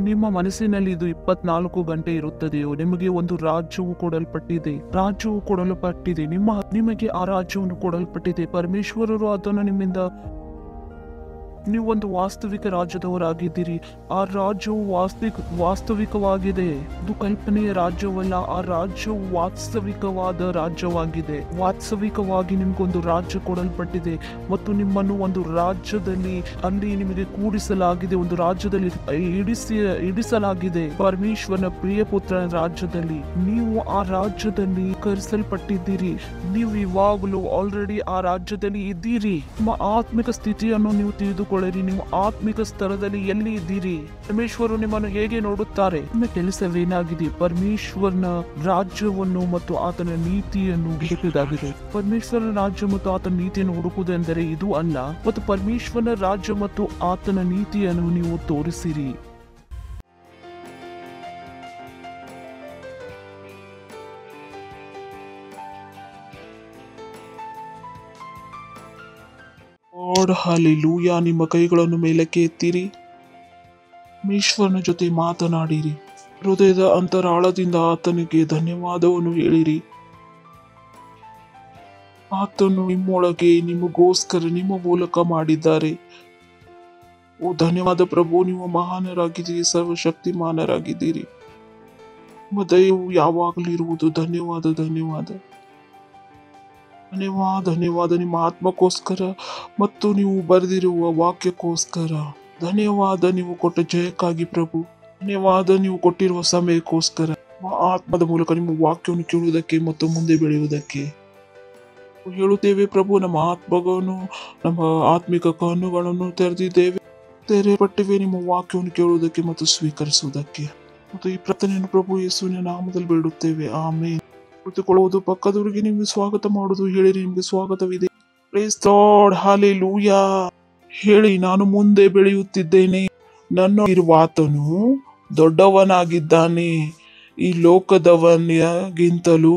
ನಿಮ್ಮ ಮನಸ್ಸಿನಲ್ಲಿ ಇದು 24 ಗಂಟೆ ಇರುತ್ತದೆಯೋ? ನಿಮಗೆ ಒಂದು ರಾಜ್ಯವು ಕೊಡಲ್ಪಟ್ಟಿದೆ. ನಿಮಗೆ ಆ ರಾಜ್ಯವನ್ನು ಕೊಡಲ್ಪಟ್ಟಿದೆ. ಪರಮೇಶ್ವರರು ಅದನ್ನು ನಿಮ್ಮಿಂದ, ನೀವು ಒಂದು ವಾಸ್ತವಿಕ ರಾಜ್ಯದವರಾಗಿದ್ದೀರಿ. ಆ ರಾಜ್ಯವು ವಾಸ್ತವಿಕವಾಗಿದೆ. ಇದು ಕಲ್ಪನೆಯ ರಾಜ್ಯವಲ್ಲ. ಆ ರಾಜ್ಯವು ವಾಸ್ತವಿಕವಾದ ರಾಜ್ಯವಾಗಿದೆ. ವಾಸ್ತವಿಕವಾಗಿ ನಿಮಗೊಂದು ರಾಜ್ಯ ಕೊಡಲ್ಪಟ್ಟಿದೆ ಮತ್ತು ನಿಮ್ಮನ್ನು ಒಂದು ರಾಜ್ಯದಲ್ಲಿ ಅಲ್ಲಿ ನಿಮಗೆ ಕೂಡಿಸಲಾಗಿದೆ. ಒಂದು ರಾಜ್ಯದಲ್ಲಿ ಇಡಿಸಲಾಗಿದೆ. ಪರಮೇಶ್ವರನ ಪ್ರಿಯ ಪುತ್ರನ ರಾಜ್ಯದಲ್ಲಿ ನೀವು ಆ ರಾಜ್ಯದಲ್ಲಿ ಕರೆಸಲ್ಪಟ್ಟಿದ್ದೀರಿ. ನೀವು ಇವಾಗಲೂ ಆಲ್ರೆಡಿ ಆ ರಾಜ್ಯದಲ್ಲಿ ಇದ್ದೀರಿ. ನಿಮ್ಮ ಆತ್ಮಿಕ ಸ್ಥಿತಿಯನ್ನು ನೀವು ತಿಳಿದುಕೊಳ್ಳಿರಿ. ನೀವು ಆತ್ಮಿಕ ಸ್ತರದಲ್ಲಿ ಎಲ್ಲಿ ಇದ್ದೀರಿ? ಪರಮೇಶ್ವರು ನಿಮ್ಮನ್ನು ಹೇಗೆ ನೋಡುತ್ತಾರೆ? ನಿಮ್ಮ ಕೆಲಸವೇನಾಗಿದೆ? ಪರಮೇಶ್ವರನ ರಾಜ್ಯವನ್ನು ಮತ್ತು ಆತನ ನೀತಿಯನ್ನು ಹುಡುಕುವುದಾಗಿದೆ. ಪರಮೇಶ್ವರನ ರಾಜ್ಯ ಮತ್ತು ಆತನ ನೀತಿಯನ್ನು ಹುಡುಕುವುದೆಂದರೆ ಇದು ಅಲ್ಲ. ಮತ್ತು ಪರಮೇಶ್ವರನ ರಾಜ್ಯ ಮತ್ತು ಆತನ ನೀತಿಯನ್ನು ನೀವು ತೋರಿಸಿರಿ. Lord hallelujah. ನಿಮ್ಮ ಕೈಗಳನ್ನು ಮೇಲಕ್ಕೆ ಎತ್ತಿರಿ. ಪರಮೇಶ್ವರನ ಜೊತೆ ಮಾತನಾಡಿರಿ. ಹೃದಯದ ಅಂತರಾಳದಿಂದ ಆತನಿಗೆ ಧನ್ಯವಾದವನ್ನು ಹೇಳಿರಿ. ಆತನು ನಿಮ್ಮೊಳಗೆ ನಿಮಗೋಸ್ಕರ ನಿಮ್ಮ ಮೂಲಕ ಮಾಡಿದ್ದಾರೆ. ಓ ಧನ್ಯವಾದ ಪ್ರಭು, ನೀವು ಮಹಾನರಾಗಿದ್ದೀರಿ, ಸರ್ವಶಕ್ತಿಮಾನರಾಗಿದ್ದೀರಿ. ನಿಮ್ಮ ದಯವು ಯಾವಾಗಲೂ ಇರುವುದು. ಧನ್ಯವಾದ ಧನ್ಯವಾದ ಧನ್ಯವಾದ ಧನ್ಯವಾದ ನಿಮ್ಮ ಆತ್ಮಕ್ಕೋಸ್ಕರ ಮತ್ತು ನೀವು ಬರೆದಿರುವ ವಾಕ್ಯಕ್ಕೋಸ್ಕರ ಧನ್ಯವಾದ. ನೀವು ಕೊಟ್ಟ ಜಯಕ್ಕಾಗಿ ಪ್ರಭು ಧನ್ಯವಾದ. ನೀವು ಕೊಟ್ಟಿರುವ ಸಮಯಕ್ಕೋಸ್ಕರ ಆತ್ಮದ ಮೂಲಕ ನಿಮ್ಮ ವಾಕ್ಯವನ್ನು ಕೇಳುವುದಕ್ಕೆ ಮತ್ತು ಮುಂದೆ ಬೆಳೆಯುವುದಕ್ಕೆ ಹೇಳುತ್ತೇವೆ ಪ್ರಭು. ನಮ್ಮ ಆತ್ಮಗಳನ್ನು, ನಮ್ಮ ಆತ್ಮಿಕ ಕಣ್ಣುಗಳನ್ನು ತೆರೆಪಟ್ಟಿವೆ ನಿಮ್ಮ ವಾಕ್ಯವನ್ನು ಕೇಳುವುದಕ್ಕೆ ಮತ್ತು ಸ್ವೀಕರಿಸುವುದಕ್ಕೆ. ಮತ್ತು ಈ ಪ್ರಾರ್ಥನೆಯನ್ನು ಪ್ರಭು ಯೇಸುವಿನ ನಾಮದಲ್ಲಿ ಬೇಡುತ್ತೇವೆ, ಆಮೇನ್. ಕುಳಿತುಕೊಳ್ಳುವುದು, ಪಕ್ಕದವರಿಗೆ ನಿಮಗೆ ಸ್ವಾಗತ ಮಾಡುವುದು. ಹೇಳಿರಿ, ನಿಮಗೆ ಸ್ವಾಗತವಿದೆ. Price lord, hallelujah. ಹೇಳಿ, ನಾನು ಮುಂದೆ ಬೆಳೆಯುತ್ತಿದ್ದೇನೆ. ನನ್ನಲ್ಲಿರುವಾತನು ದೊಡ್ಡವನಾಗಿದ್ದಾನೆ ಈ ಲೋಕದವನಿಗಿಂತಲೂ.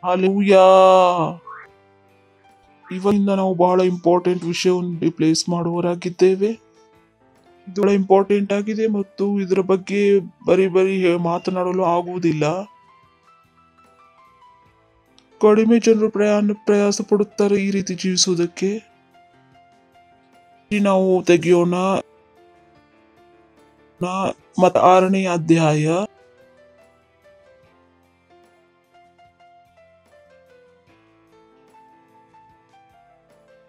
ಹಲ್ಲೆಲೂಯಾ. ಇವರಿಂದ ನಾವು ಬಹಳ ಇಂಪಾರ್ಟೆಂಟ್ ವಿಷಯವನ್ನು ರಿಪ್ಲೇಸ್ ಮಾಡುವವರಾಗಿದ್ದೇವೆ. ಇದು ಬಹಳ ಇಂಪಾರ್ಟೆಂಟ್ ಆಗಿದೆ ಮತ್ತು ಇದರ ಬಗ್ಗೆ ಬರೀ ಮಾತನಾಡಲು ಆಗುವುದಿಲ್ಲ. ಕಡಿಮೆ ಜನರು ಪ್ರಯಾಸ ಪಡುತ್ತಾರೆ ಈ ರೀತಿ ಜೀವಿಸುವುದಕ್ಕೆ. ನಾವು ತೆಗೆಯೋಣ ಮತ್ತು 6ನೇ ಅಧ್ಯಾಯ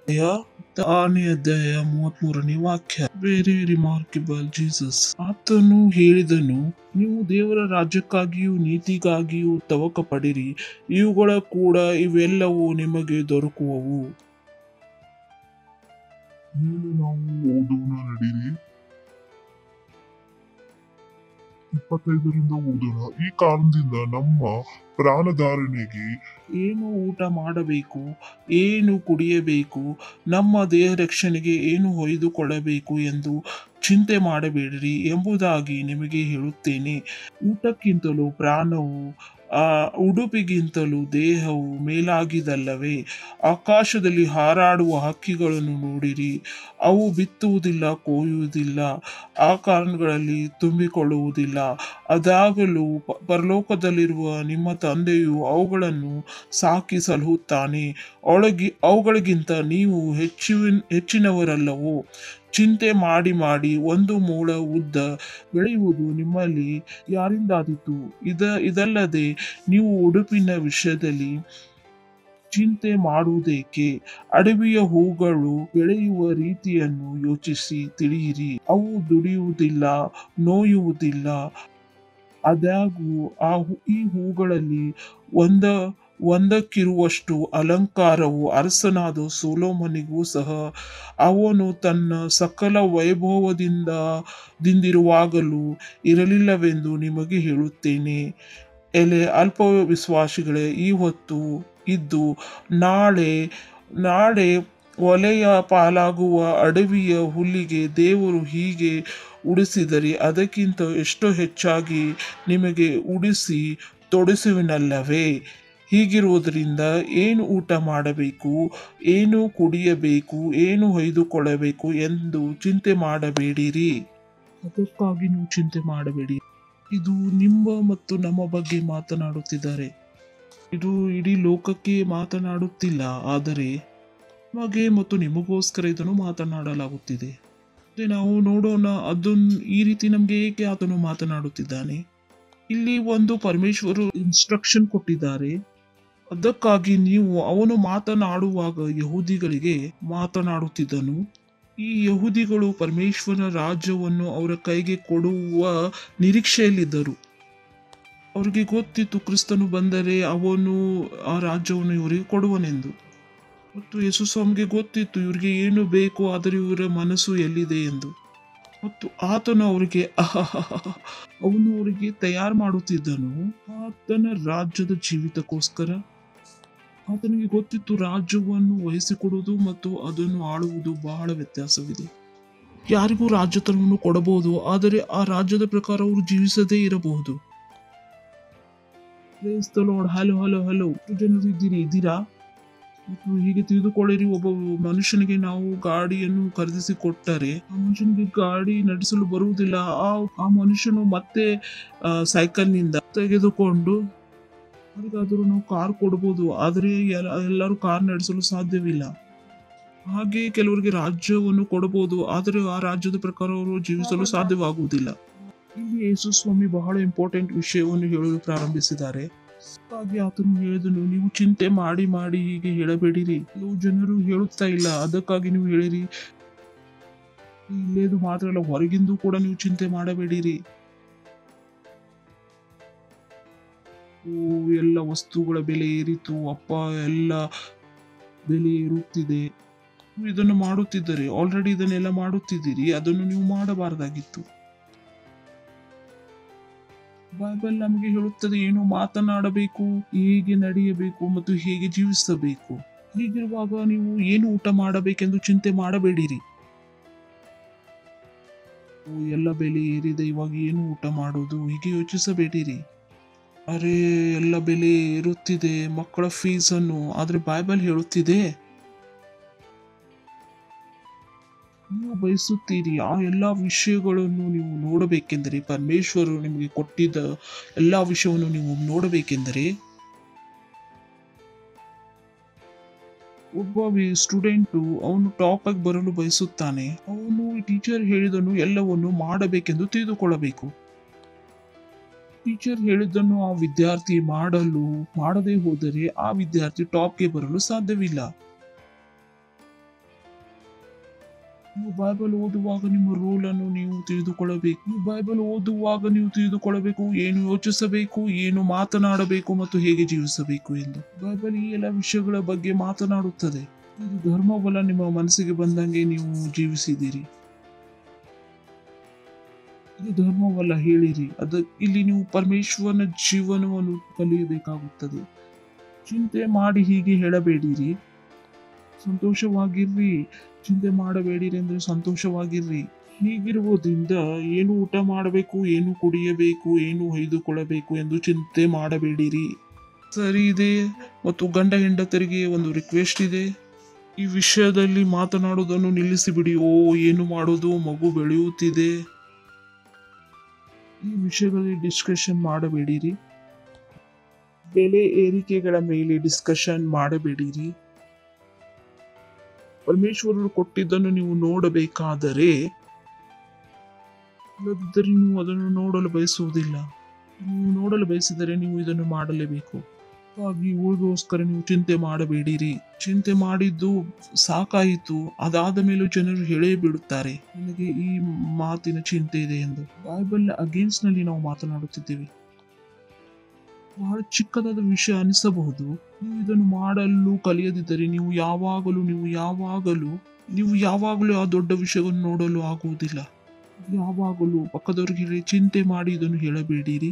33ನೇ ವಾಕ್ಯ. Very remarkable. ಜೀಸಸ್ ಆತನು ಹೇಳಿದನು, ನೀವು ದೇವರ ರಾಜ್ಯಕ್ಕಾಗಿಯೂ ನೀತಿಗಾಗಿಯೂ ತವಕ ಪಡಿರಿ, ಇವೆಲ್ಲವೂ ನಿಮಗೆ ದೊರಕುವವು. ನಾವು ಓದೋಣ, ನಡೀರಿ. 25ರಿಂದ ಓದೋಣ. ಈ ಕಾರಣದಿಂದ ನಮ್ಮ ಪ್ರಾಣಧಾರಣೆಗೆ ಏನು ಊಟ ಮಾಡಬೇಕು, ಏನು ಕುಡಿಯಬೇಕು, ನಮ್ಮ ದೇಹ ರಕ್ಷಣೆಗೆ ಏನು ಹೊಯ್ದುಕೊಳ್ಳಬೇಕು ಎಂದು ಚಿಂತೆ ಮಾಡಬೇಡಿರಿ ಎಂಬುದಾಗಿ ನಿಮಗೆ ಹೇಳುತ್ತೇನೆ. ಊಟಕ್ಕಿಂತಲೂ ಪ್ರಾಣವು, ಉಡುಪಿಗಿಂತಲೂ ದೇಹವು ಮೇಲಾಗಿದಲ್ಲವೇ? ಆಕಾಶದಲ್ಲಿ ಹಾರಾಡುವ ಹಕ್ಕಿಗಳನ್ನು ನೋಡಿರಿ. ಅವು ಬಿತ್ತುವುದಿಲ್ಲ, ಕೊಯ್ಯುವುದಿಲ್ಲ, ಆಕಾರಗಳಲ್ಲಿ ತುಂಬಿಕೊಳ್ಳುವುದಿಲ್ಲ. ಆದಾಗಲೂ ಪರಲೋಕದಲ್ಲಿರುವ ನಿಮ್ಮ ತಂದೆಯು ಅವುಗಳನ್ನು ಸಾಕಿ ಸಲಹುತ್ತಾನೆ. ಅವುಗಳಿಗಿಂತ ನೀವು ಹೆಚ್ಚಿನವರಲ್ಲವೋ? ಚಿಂತೆ ಮಾಡಿ ಒಂದು ಮೊಳ ಉದ್ದ ಬೆಳೆಯುವುದು ನಿಮ್ಮಲ್ಲಿ ಯಾರಿಂದಾದೀತು? ಇದಲ್ಲದೆ ನೀವು ಉಡುಪಿನ ವಿಷಯದಲ್ಲಿ ಚಿಂತೆ ಮಾಡುವುದೇಕೆ? ಅಡವಿಯ ಹೂಗಳು ಬೆಳೆಯುವ ರೀತಿಯನ್ನು ಯೋಚಿಸಿ ತಿಳಿಯಿರಿ. ಅವು ದುಡಿಯುವುದಿಲ್ಲ, ನೋಯುವುದಿಲ್ಲ. ಆದಾಗ್ಯೂ ಈ ಹೂಗಳಲ್ಲಿ ಒಂದಕ್ಕಿರುವಷ್ಟು ಅಲಂಕಾರವು ಅರಸನಾದ ಸೊಲೊಮೋನನಿಗೂ ಸಹ ಅವನು ತನ್ನ ಸಕಲ ವೈಭವದಿಂದಿರುವಾಗಲೂ ಇರಲಿಲ್ಲವೆಂದು ನಿಮಗೆ ಹೇಳುತ್ತೇನೆ. ಎಲೆ ಅಲ್ಪ ವಿಶ್ವಾಸಿಗಳೇ, ಈ ಹೊತ್ತು ಇದ್ದು ನಾಳೆ ಒಲೆಯ ಪಾಲಾಗುವ ಅಡವಿಯ ಹುಲ್ಲಿಗೆ ದೇವರು ಹೀಗೆ ಉಡಿಸಿದರೆ ಅದಕ್ಕಿಂತ ಎಷ್ಟೋ ಹೆಚ್ಚಾಗಿ ನಿಮಗೆ ಉಡಿಸಿ ತೊಡಿಸುವನಲ್ಲವೇ? ಹೀಗಿರುವುದರಿಂದ ಏನು ಊಟ ಮಾಡಬೇಕು, ಏನು ಕುಡಿಯಬೇಕು, ಏನು ಹೊಯ್ದುಕೊಳ್ಳಬೇಕು ಎಂದು ಚಿಂತೆ ಮಾಡಬೇಡಿರಿ. ಅದಕ್ಕಾಗಿ ನೀವು ಚಿಂತೆ ಮಾಡಬೇಡಿ. ಇದು ನಿಮ್ಮ ಮತ್ತು ನಮ್ಮ ಬಗ್ಗೆ ಮಾತನಾಡುತ್ತಿದ್ದಾರೆ. ಇದು ಇಡೀ ಲೋಕಕ್ಕೆ ಮಾತನಾಡುತ್ತಿಲ್ಲ, ಆದರೆ ನಮಗೆ ಮತ್ತು ನಿಮಗೋಸ್ಕರ ಇದನ್ನು ಮಾತನಾಡಲಾಗುತ್ತಿದೆ. ಅದೇ ನಾವು ನೋಡೋಣ ಅದನ್ನು ಈ ರೀತಿ ನಮಗೆ ಏಕೆ ಆತನು ಮಾತನಾಡುತ್ತಿದ್ದಾನೆ. ಇಲ್ಲಿ ಒಂದು ಪರಮೇಶ್ವರು ಇನ್ಸ್ಟ್ರಕ್ಷನ್ ಕೊಟ್ಟಿದ್ದಾರೆ. ಅದಕ್ಕಾಗಿ ನೀವು ಅವನು ಮಾತನಾಡುವಾಗ ಯಹೂದಿಗಳಿಗೆ ಮಾತನಾಡುತ್ತಿದ್ದನು. ಈ ಯಹೂದಿಗಳು ಪರಮೇಶ್ವರನ ರಾಜ್ಯವನ್ನು ಅವರ ಕೈಗೆ ಕೊಡುವ ನಿರೀಕ್ಷೆಯಲ್ಲಿದ್ದರು. ಅವರಿಗೆ ಗೊತ್ತಿತ್ತು ಕ್ರಿಸ್ತನು ಬಂದರೆ ಅವನು ಆ ರಾಜ್ಯವನ್ನು ಇವರಿಗೆ ಕೊಡುವನೆಂದು. ಮತ್ತು ಯೇಸು ಸ್ವಾಮಿಗೆ ಗೊತ್ತಿತ್ತು ಇವರಿಗೆ ಏನು ಬೇಕು, ಆದರೆ ಇವರ ಮನಸ್ಸು ಎಲ್ಲಿದೆ ಎಂದು. ಮತ್ತು ಆತನು ಅವರಿಗೆ ಅವನು ಅವರಿಗೆ ತಯಾರು ಮಾಡುತ್ತಿದ್ದನು ಆತನ ರಾಜ್ಯದ ಜೀವಿತಕ್ಕೋಸ್ಕರ. ಆತನಿಗೆ ಗೊತ್ತಿತ್ತು ರಾಜ್ಯವನ್ನು ವಹಿಸಿಕೊಡುವುದು ಮತ್ತು ಅದನ್ನು ಆಳುವುದು ಬಹಳ ವ್ಯತ್ಯಾಸವಿದೆ. ಯಾರಿಗೂ ರಾಜ್ಯತನವನ್ನು ಕೊಡಬಹುದು, ಆದರೆ ಆ ರಾಜ್ಯದ ಪ್ರಕಾರ ಅವರು ಜೀವಿಸದೇ ಇರಬಹುದು. ಹಲೋ ಹಲೋ ಹಲೋ, ಜನರು ಇದ್ದೀರಾ? ಮತ್ತು ಹೀಗೆ ತಿಳಿದುಕೊಳ್ಳಿರಿ, ಒಬ್ಬ ಮನುಷ್ಯನಿಗೆ ನಾವು ಗಾಡಿಯನ್ನು ಖರೀದಿಸಿ ಕೊಟ್ಟರೆ ಆ ಮನುಷ್ಯನಿಗೆ ಗಾಡಿ ನಡೆಸಲು ಬರುವುದಿಲ್ಲ. ಆ ಮನುಷ್ಯನು ಮತ್ತೆ ಸೈಕಲ್ನಿಂದ ತೆಗೆದುಕೊಂಡು ಯಾರಿಗಾದರೂ ನಾವು ಕಾರ್ ಕೊಡ್ಬೋದು, ಆದರೆ ಎಲ್ಲರೂ ಕಾರ್ ನಡೆಸಲು ಸಾಧ್ಯವಿಲ್ಲ. ಹಾಗೆ ಕೆಲವರಿಗೆ ರಾಜ್ಯವನ್ನು ಕೊಡಬಹುದು, ಆದರೆ ಆ ರಾಜ್ಯದ ಪ್ರಕಾರ ಅವರು ಜೀವಿಸಲು ಸಾಧ್ಯವಾಗುವುದಿಲ್ಲ. ಇಲ್ಲಿ ಯೇಸು ಸ್ವಾಮಿ ಬಹಳ ಇಂಪಾರ್ಟೆಂಟ್ ವಿಷಯವನ್ನು ಹೇಳಲು ಪ್ರಾರಂಭಿಸಿದ್ದಾರೆ. ಹಾಗೆ ಆತನು ಹೇಳಿದನು, ನೀವು ಚಿಂತೆ ಮಾಡಿ ಮಾಡಿ ಹೀಗೆ ಹೇಳಬೇಡಿರಿ. ಕೆಲವು ಜನರು ಹೇಳುತ್ತಾ ಇಲ್ಲ, ಅದಕ್ಕಾಗಿ ನೀವು ಹೇಳಿರಿ. ಇಲ್ಲೇದು ಮಾತ್ರ ಅಲ್ಲ, ಹೊರಗಿಂದು ಕೂಡ ನೀವು ಚಿಂತೆ ಮಾಡಬೇಡಿರಿ. ಎಲ್ಲ ವಸ್ತುಗಳ ಬೆಲೆ ಏರಿತು, ಅಪ್ಪ, ಎಲ್ಲ ಬೆಲೆ ಏರುತ್ತಿದೆ. ನೀವು ಇದನ್ನು ಮಾಡುತ್ತಿದ್ದರೆ, ಆಲ್ರೆಡಿ ಇದನ್ನೆಲ್ಲ ಮಾಡುತ್ತಿದ್ದೀರಿ, ಅದನ್ನು ನೀವು ಮಾಡಬಾರದಾಗಿತ್ತು. ಬೈಬಲ್ ನಮಗೆ ಹೇಳುತ್ತದೆ ಏನು ಮಾತನಾಡಬೇಕು, ಹೇಗೆ ನಡೆಯಬೇಕು ಮತ್ತು ಹೇಗೆ ಜೀವಿಸಬೇಕು. ಹೀಗಿರುವಾಗ ನೀವು ಏನು ಊಟ ಮಾಡಬೇಕೆಂದು ಚಿಂತೆ ಮಾಡಬೇಡಿರಿ. ಎಲ್ಲ ಬೆಲೆ ಏರಿದೆ, ಇವಾಗ ಏನು ಊಟ ಮಾಡೋದು ಹೀಗೆ ಯೋಚಿಸಬೇಡಿರಿ. ಅರೆ, ಎಲ್ಲ ಬೆಲೆ ಏರುತ್ತಿದೆ, ಮಕ್ಕಳ ಫೀಸ್ ಅನ್ನು. ಆದ್ರೆ ಬೈಬಲ್ ಹೇಳುತ್ತಿದೆ ನೀವು ಬಯಸುತ್ತೀರಿ ಆ ಎಲ್ಲಾ ವಿಷಯಗಳನ್ನು ನೀವು ನೋಡಬೇಕೆಂದರೆ, ಪರಮೇಶ್ವರರು ನಿಮಗೆ ಕೊಟ್ಟಿದ್ದ ಎಲ್ಲಾ ವಿಷಯವನ್ನು ನೀವು ನೋಡಬೇಕೆಂದರೆ, ಒಬ್ಬ ಸ್ಟೂಡೆಂಟು ಅವನು ಟಾಪ್ ಆಗಿ ಬರಲು ಬಯಸುತ್ತಾನೆ. ಅವನು ಟೀಚರ್ ಹೇಳಿದನು ಎಲ್ಲವನ್ನು ಮಾಡಬೇಕೆಂದು ತಿಳಿದುಕೊಳ್ಳಬೇಕು. ಟೀಚರ್ ಹೇಳಿದ್ದನ್ನು ಆ ವಿದ್ಯಾರ್ಥಿ ಮಾಡದೇ ಹೋದರೆ ಆ ವಿದ್ಯಾರ್ಥಿ ಟಾಪ್ಗೆ ಬರಲು ಸಾಧ್ಯವಿಲ್ಲ. ನೀವು ಬೈಬಲ್ ಓದುವಾಗ ನಿಮ್ಮ ರೋಲ್ ಅನ್ನು ನೀವು ತಿಳಿದುಕೊಳ್ಳಬೇಕು. ನೀವು ಬೈಬಲ್ ಓದುವಾಗ ನೀವು ತಿಳಿದುಕೊಳ್ಳಬೇಕು ಏನು ಯೋಚಿಸಬೇಕು, ಏನು ಮಾತನಾಡಬೇಕು ಮತ್ತು ಹೇಗೆ ಜೀವಿಸಬೇಕು ಎಂದು. ಬೈಬಲ್ ಈ ಎಲ್ಲ ವಿಷಯಗಳ ಬಗ್ಗೆ ಮಾತನಾಡುತ್ತದೆ. ಇದು ಧರ್ಮವಲ್ಲ, ನಿಮ್ಮ ಮನಸ್ಸಿಗೆ ಬಂದಂಗೆ ನೀವು ಜೀವಿಸಿದ್ದೀರಿ. ಇದು ಧರ್ಮವಲ್ಲ ಹೇಳಿರಿ. ಇಲ್ಲಿ ನೀವು ಪರಮೇಶ್ವರನ ಜೀವನವನ್ನು ಕಲಿಯಬೇಕಾಗುತ್ತದೆ. ಚಿಂತೆ ಮಾಡಿ ಹೀಗೆ ಹೇಳಬೇಡಿರಿ, ಸಂತೋಷವಾಗಿರ್ರಿ. ಚಿಂತೆ ಮಾಡಬೇಡಿರಿ ಅಂದ್ರೆ ಸಂತೋಷವಾಗಿರ್ರಿ. ಹೀಗಿರುವುದರಿಂದ ಏನು ಊಟ ಮಾಡಬೇಕು, ಏನು ಕುಡಿಯಬೇಕು, ಏನು ಹೊಯ್ದುಕೊಳ್ಳಬೇಕು ಎಂದು ಚಿಂತೆ ಮಾಡಬೇಡಿರಿ. ಸರಿ ಇದೆ. ಮತ್ತು ಗಂಡ ಹೆಂಡತರಿಗೆ ಒಂದು ರಿಕ್ವೆಸ್ಟ್ ಇದೆ, ಈ ವಿಷಯದಲ್ಲಿ ಮಾತನಾಡುವುದನ್ನು ನಿಲ್ಲಿಸಿಬಿಡಿ. ಏನು ಮಾಡೋದು, ಮಗು ಬೆಳೆಯುತ್ತಿದೆ, ಈ ವಿಷಯಗಳಲ್ಲಿ ಡಿಸ್ಕಷನ್ ಮಾಡಬೇಡಿರಿ. ಬೆಲೆ ಏರಿಕೆಗಳ ಮೇಲೆ ಡಿಸ್ಕಷನ್ ಮಾಡಬೇಡಿರಿ. ಪರಮೇಶ್ವರರು ಕೊಟ್ಟಿದ್ದನ್ನು ನೀವು ನೋಡಬೇಕಾದರೆ, ಇಲ್ಲದಿದ್ದರೆ ನೀವು ಅದನ್ನು ನೋಡಲು ಬಯಸುವುದಿಲ್ಲ. ನೀವು ನೋಡಲು ಬಯಸಿದರೆ ನೀವು ಇದನ್ನು ಮಾಡಲೇಬೇಕು. ಹಾಗಾಗಿ ಉಳಿದೋಸ್ಕರ ನೀವು ಚಿಂತೆ ಮಾಡಬೇಡಿರಿ. ಚಿಂತೆ ಮಾಡಿದ್ದು ಸಾಕಾಯಿತು, ಅದಾದ ಮೇಲೂ ಜನರು ಹೇಳೇ ಬಿಡುತ್ತಾರೆ ನನಗೆ ಈ ಮಾತಿನ ಚಿಂತೆ ಇದೆ ಎಂದು. ಬೈಬಲ್ ಅಗೇನ್ಸ್ಟ್ ನಲ್ಲಿ ನಾವು ಮಾತನಾಡುತ್ತಿದ್ದೇವೆ. ಬಹಳ ಚಿಕ್ಕದಾದ ವಿಷಯ ಅನಿಸಬಹುದು. ನೀವು ಇದನ್ನು ಮಾಡಲು ಕಲಿಯದಿದ್ದರೆ ನೀವು ಯಾವಾಗಲೂ ಆ ದೊಡ್ಡ ವಿಷಯವನ್ನು ನೋಡಲು ಆಗುವುದಿಲ್ಲ. ಯಾವಾಗಲೂ ಪಕ್ಕದವ್ರಿಗೆ ಹೇಳಿ ಚಿಂತೆ ಮಾಡಿ ಇದನ್ನು ಹೇಳಬೇಡಿರಿ.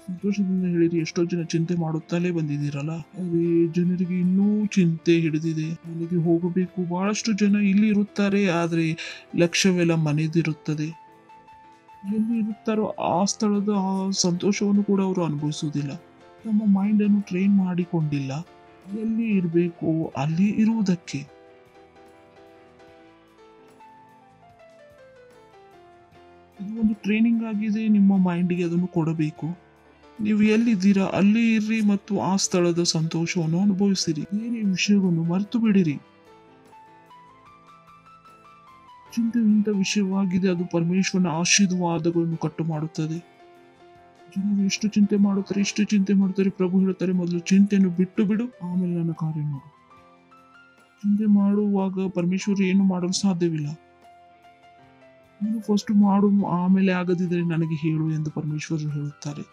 ಸಂತೋಷದಿಂದ ಹೇಳಿರಿ. ಎಷ್ಟೋ ಜನ ಚಿಂತೆ ಮಾಡುತ್ತಲೇ ಬಂದಿದ್ದೀರಲ್ಲ, ಅದೇ ಜನರಿಗೆ ಇನ್ನೂ ಚಿಂತೆ ಹಿಡಿದಿದೆ, ಮನೆಗೆ ಹೋಗಬೇಕು. ಬಹಳಷ್ಟು ಜನ ಇಲ್ಲಿ ಇರುತ್ತಾರೆ, ಆದ್ರೆ ಲಕ್ಷ್ಯವೆಲ್ಲ ಮನೆದಿರುತ್ತದೆ. ಎಲ್ಲಿ ಇರುತ್ತಾರೋ ಆ ಸ್ಥಳದ ಆ ಸಂತೋಷವನ್ನು ಕೂಡ ಅವರು ಅನುಭವಿಸುವುದಿಲ್ಲ. ನಮ್ಮ ಮೈಂಡ್ ಅನ್ನು ಟ್ರೈನ್ ಮಾಡಿಕೊಂಡಿಲ್ಲ ಎಲ್ಲಿ ಇರಬೇಕು ಅಲ್ಲಿ ಇರುವುದಕ್ಕೆ. ಇದು ಒಂದು ಟ್ರೈನಿಂಗ್ ಆಗಿದೆ, ನಿಮ್ಮ ಮೈಂಡಿಗೆ ಅದನ್ನು ಕೊಡಬೇಕು. ನೀವು ಎಲ್ಲಿದ್ದೀರಾ ಅಲ್ಲೇ ಇರ್ರಿ ಮತ್ತು ಆ ಸ್ಥಳದ ಸಂತೋಷವನ್ನು ಅನುಭವಿಸಿರಿ. ಬೇರೆ ವಿಷಯವನ್ನು ಮರೆತು ಬಿಡಿರಿ. ಚಿಂತೆ ಇಂಥ ವಿಷಯವಾಗಿದೆ, ಅದು ಪರಮೇಶ್ವರನ ಆಶೀರ್ವಾದಗಳನ್ನು ಕಟ್ಟು ಮಾಡುತ್ತದೆ. ಜನರು ಎಷ್ಟು ಚಿಂತೆ ಮಾಡುತ್ತಾರೆ. ಪ್ರಭು ಹೇಳ್ತಾರೆ, ಮೊದಲು ಚಿಂತೆಯನ್ನು ಬಿಟ್ಟು ಬಿಡು, ಆಮೇಲೆ ನನ್ನ ಕಾರ್ಯ ಮಾಡು. ಚಿಂತೆ ಮಾಡುವಾಗ ಪರಮೇಶ್ವರ ಏನು ಮಾಡಲು ಸಾಧ್ಯವಿಲ್ಲ. ನೀನು ಫಸ್ಟ್ ಮಾಡು, ಆಮೇಲೆ ಆಗದಿದ್ದರೆ ನನಗೆ ಹೇಳು ಎಂದು ಪರಮೇಶ್ವರರು ಹೇಳುತ್ತಾರೆ.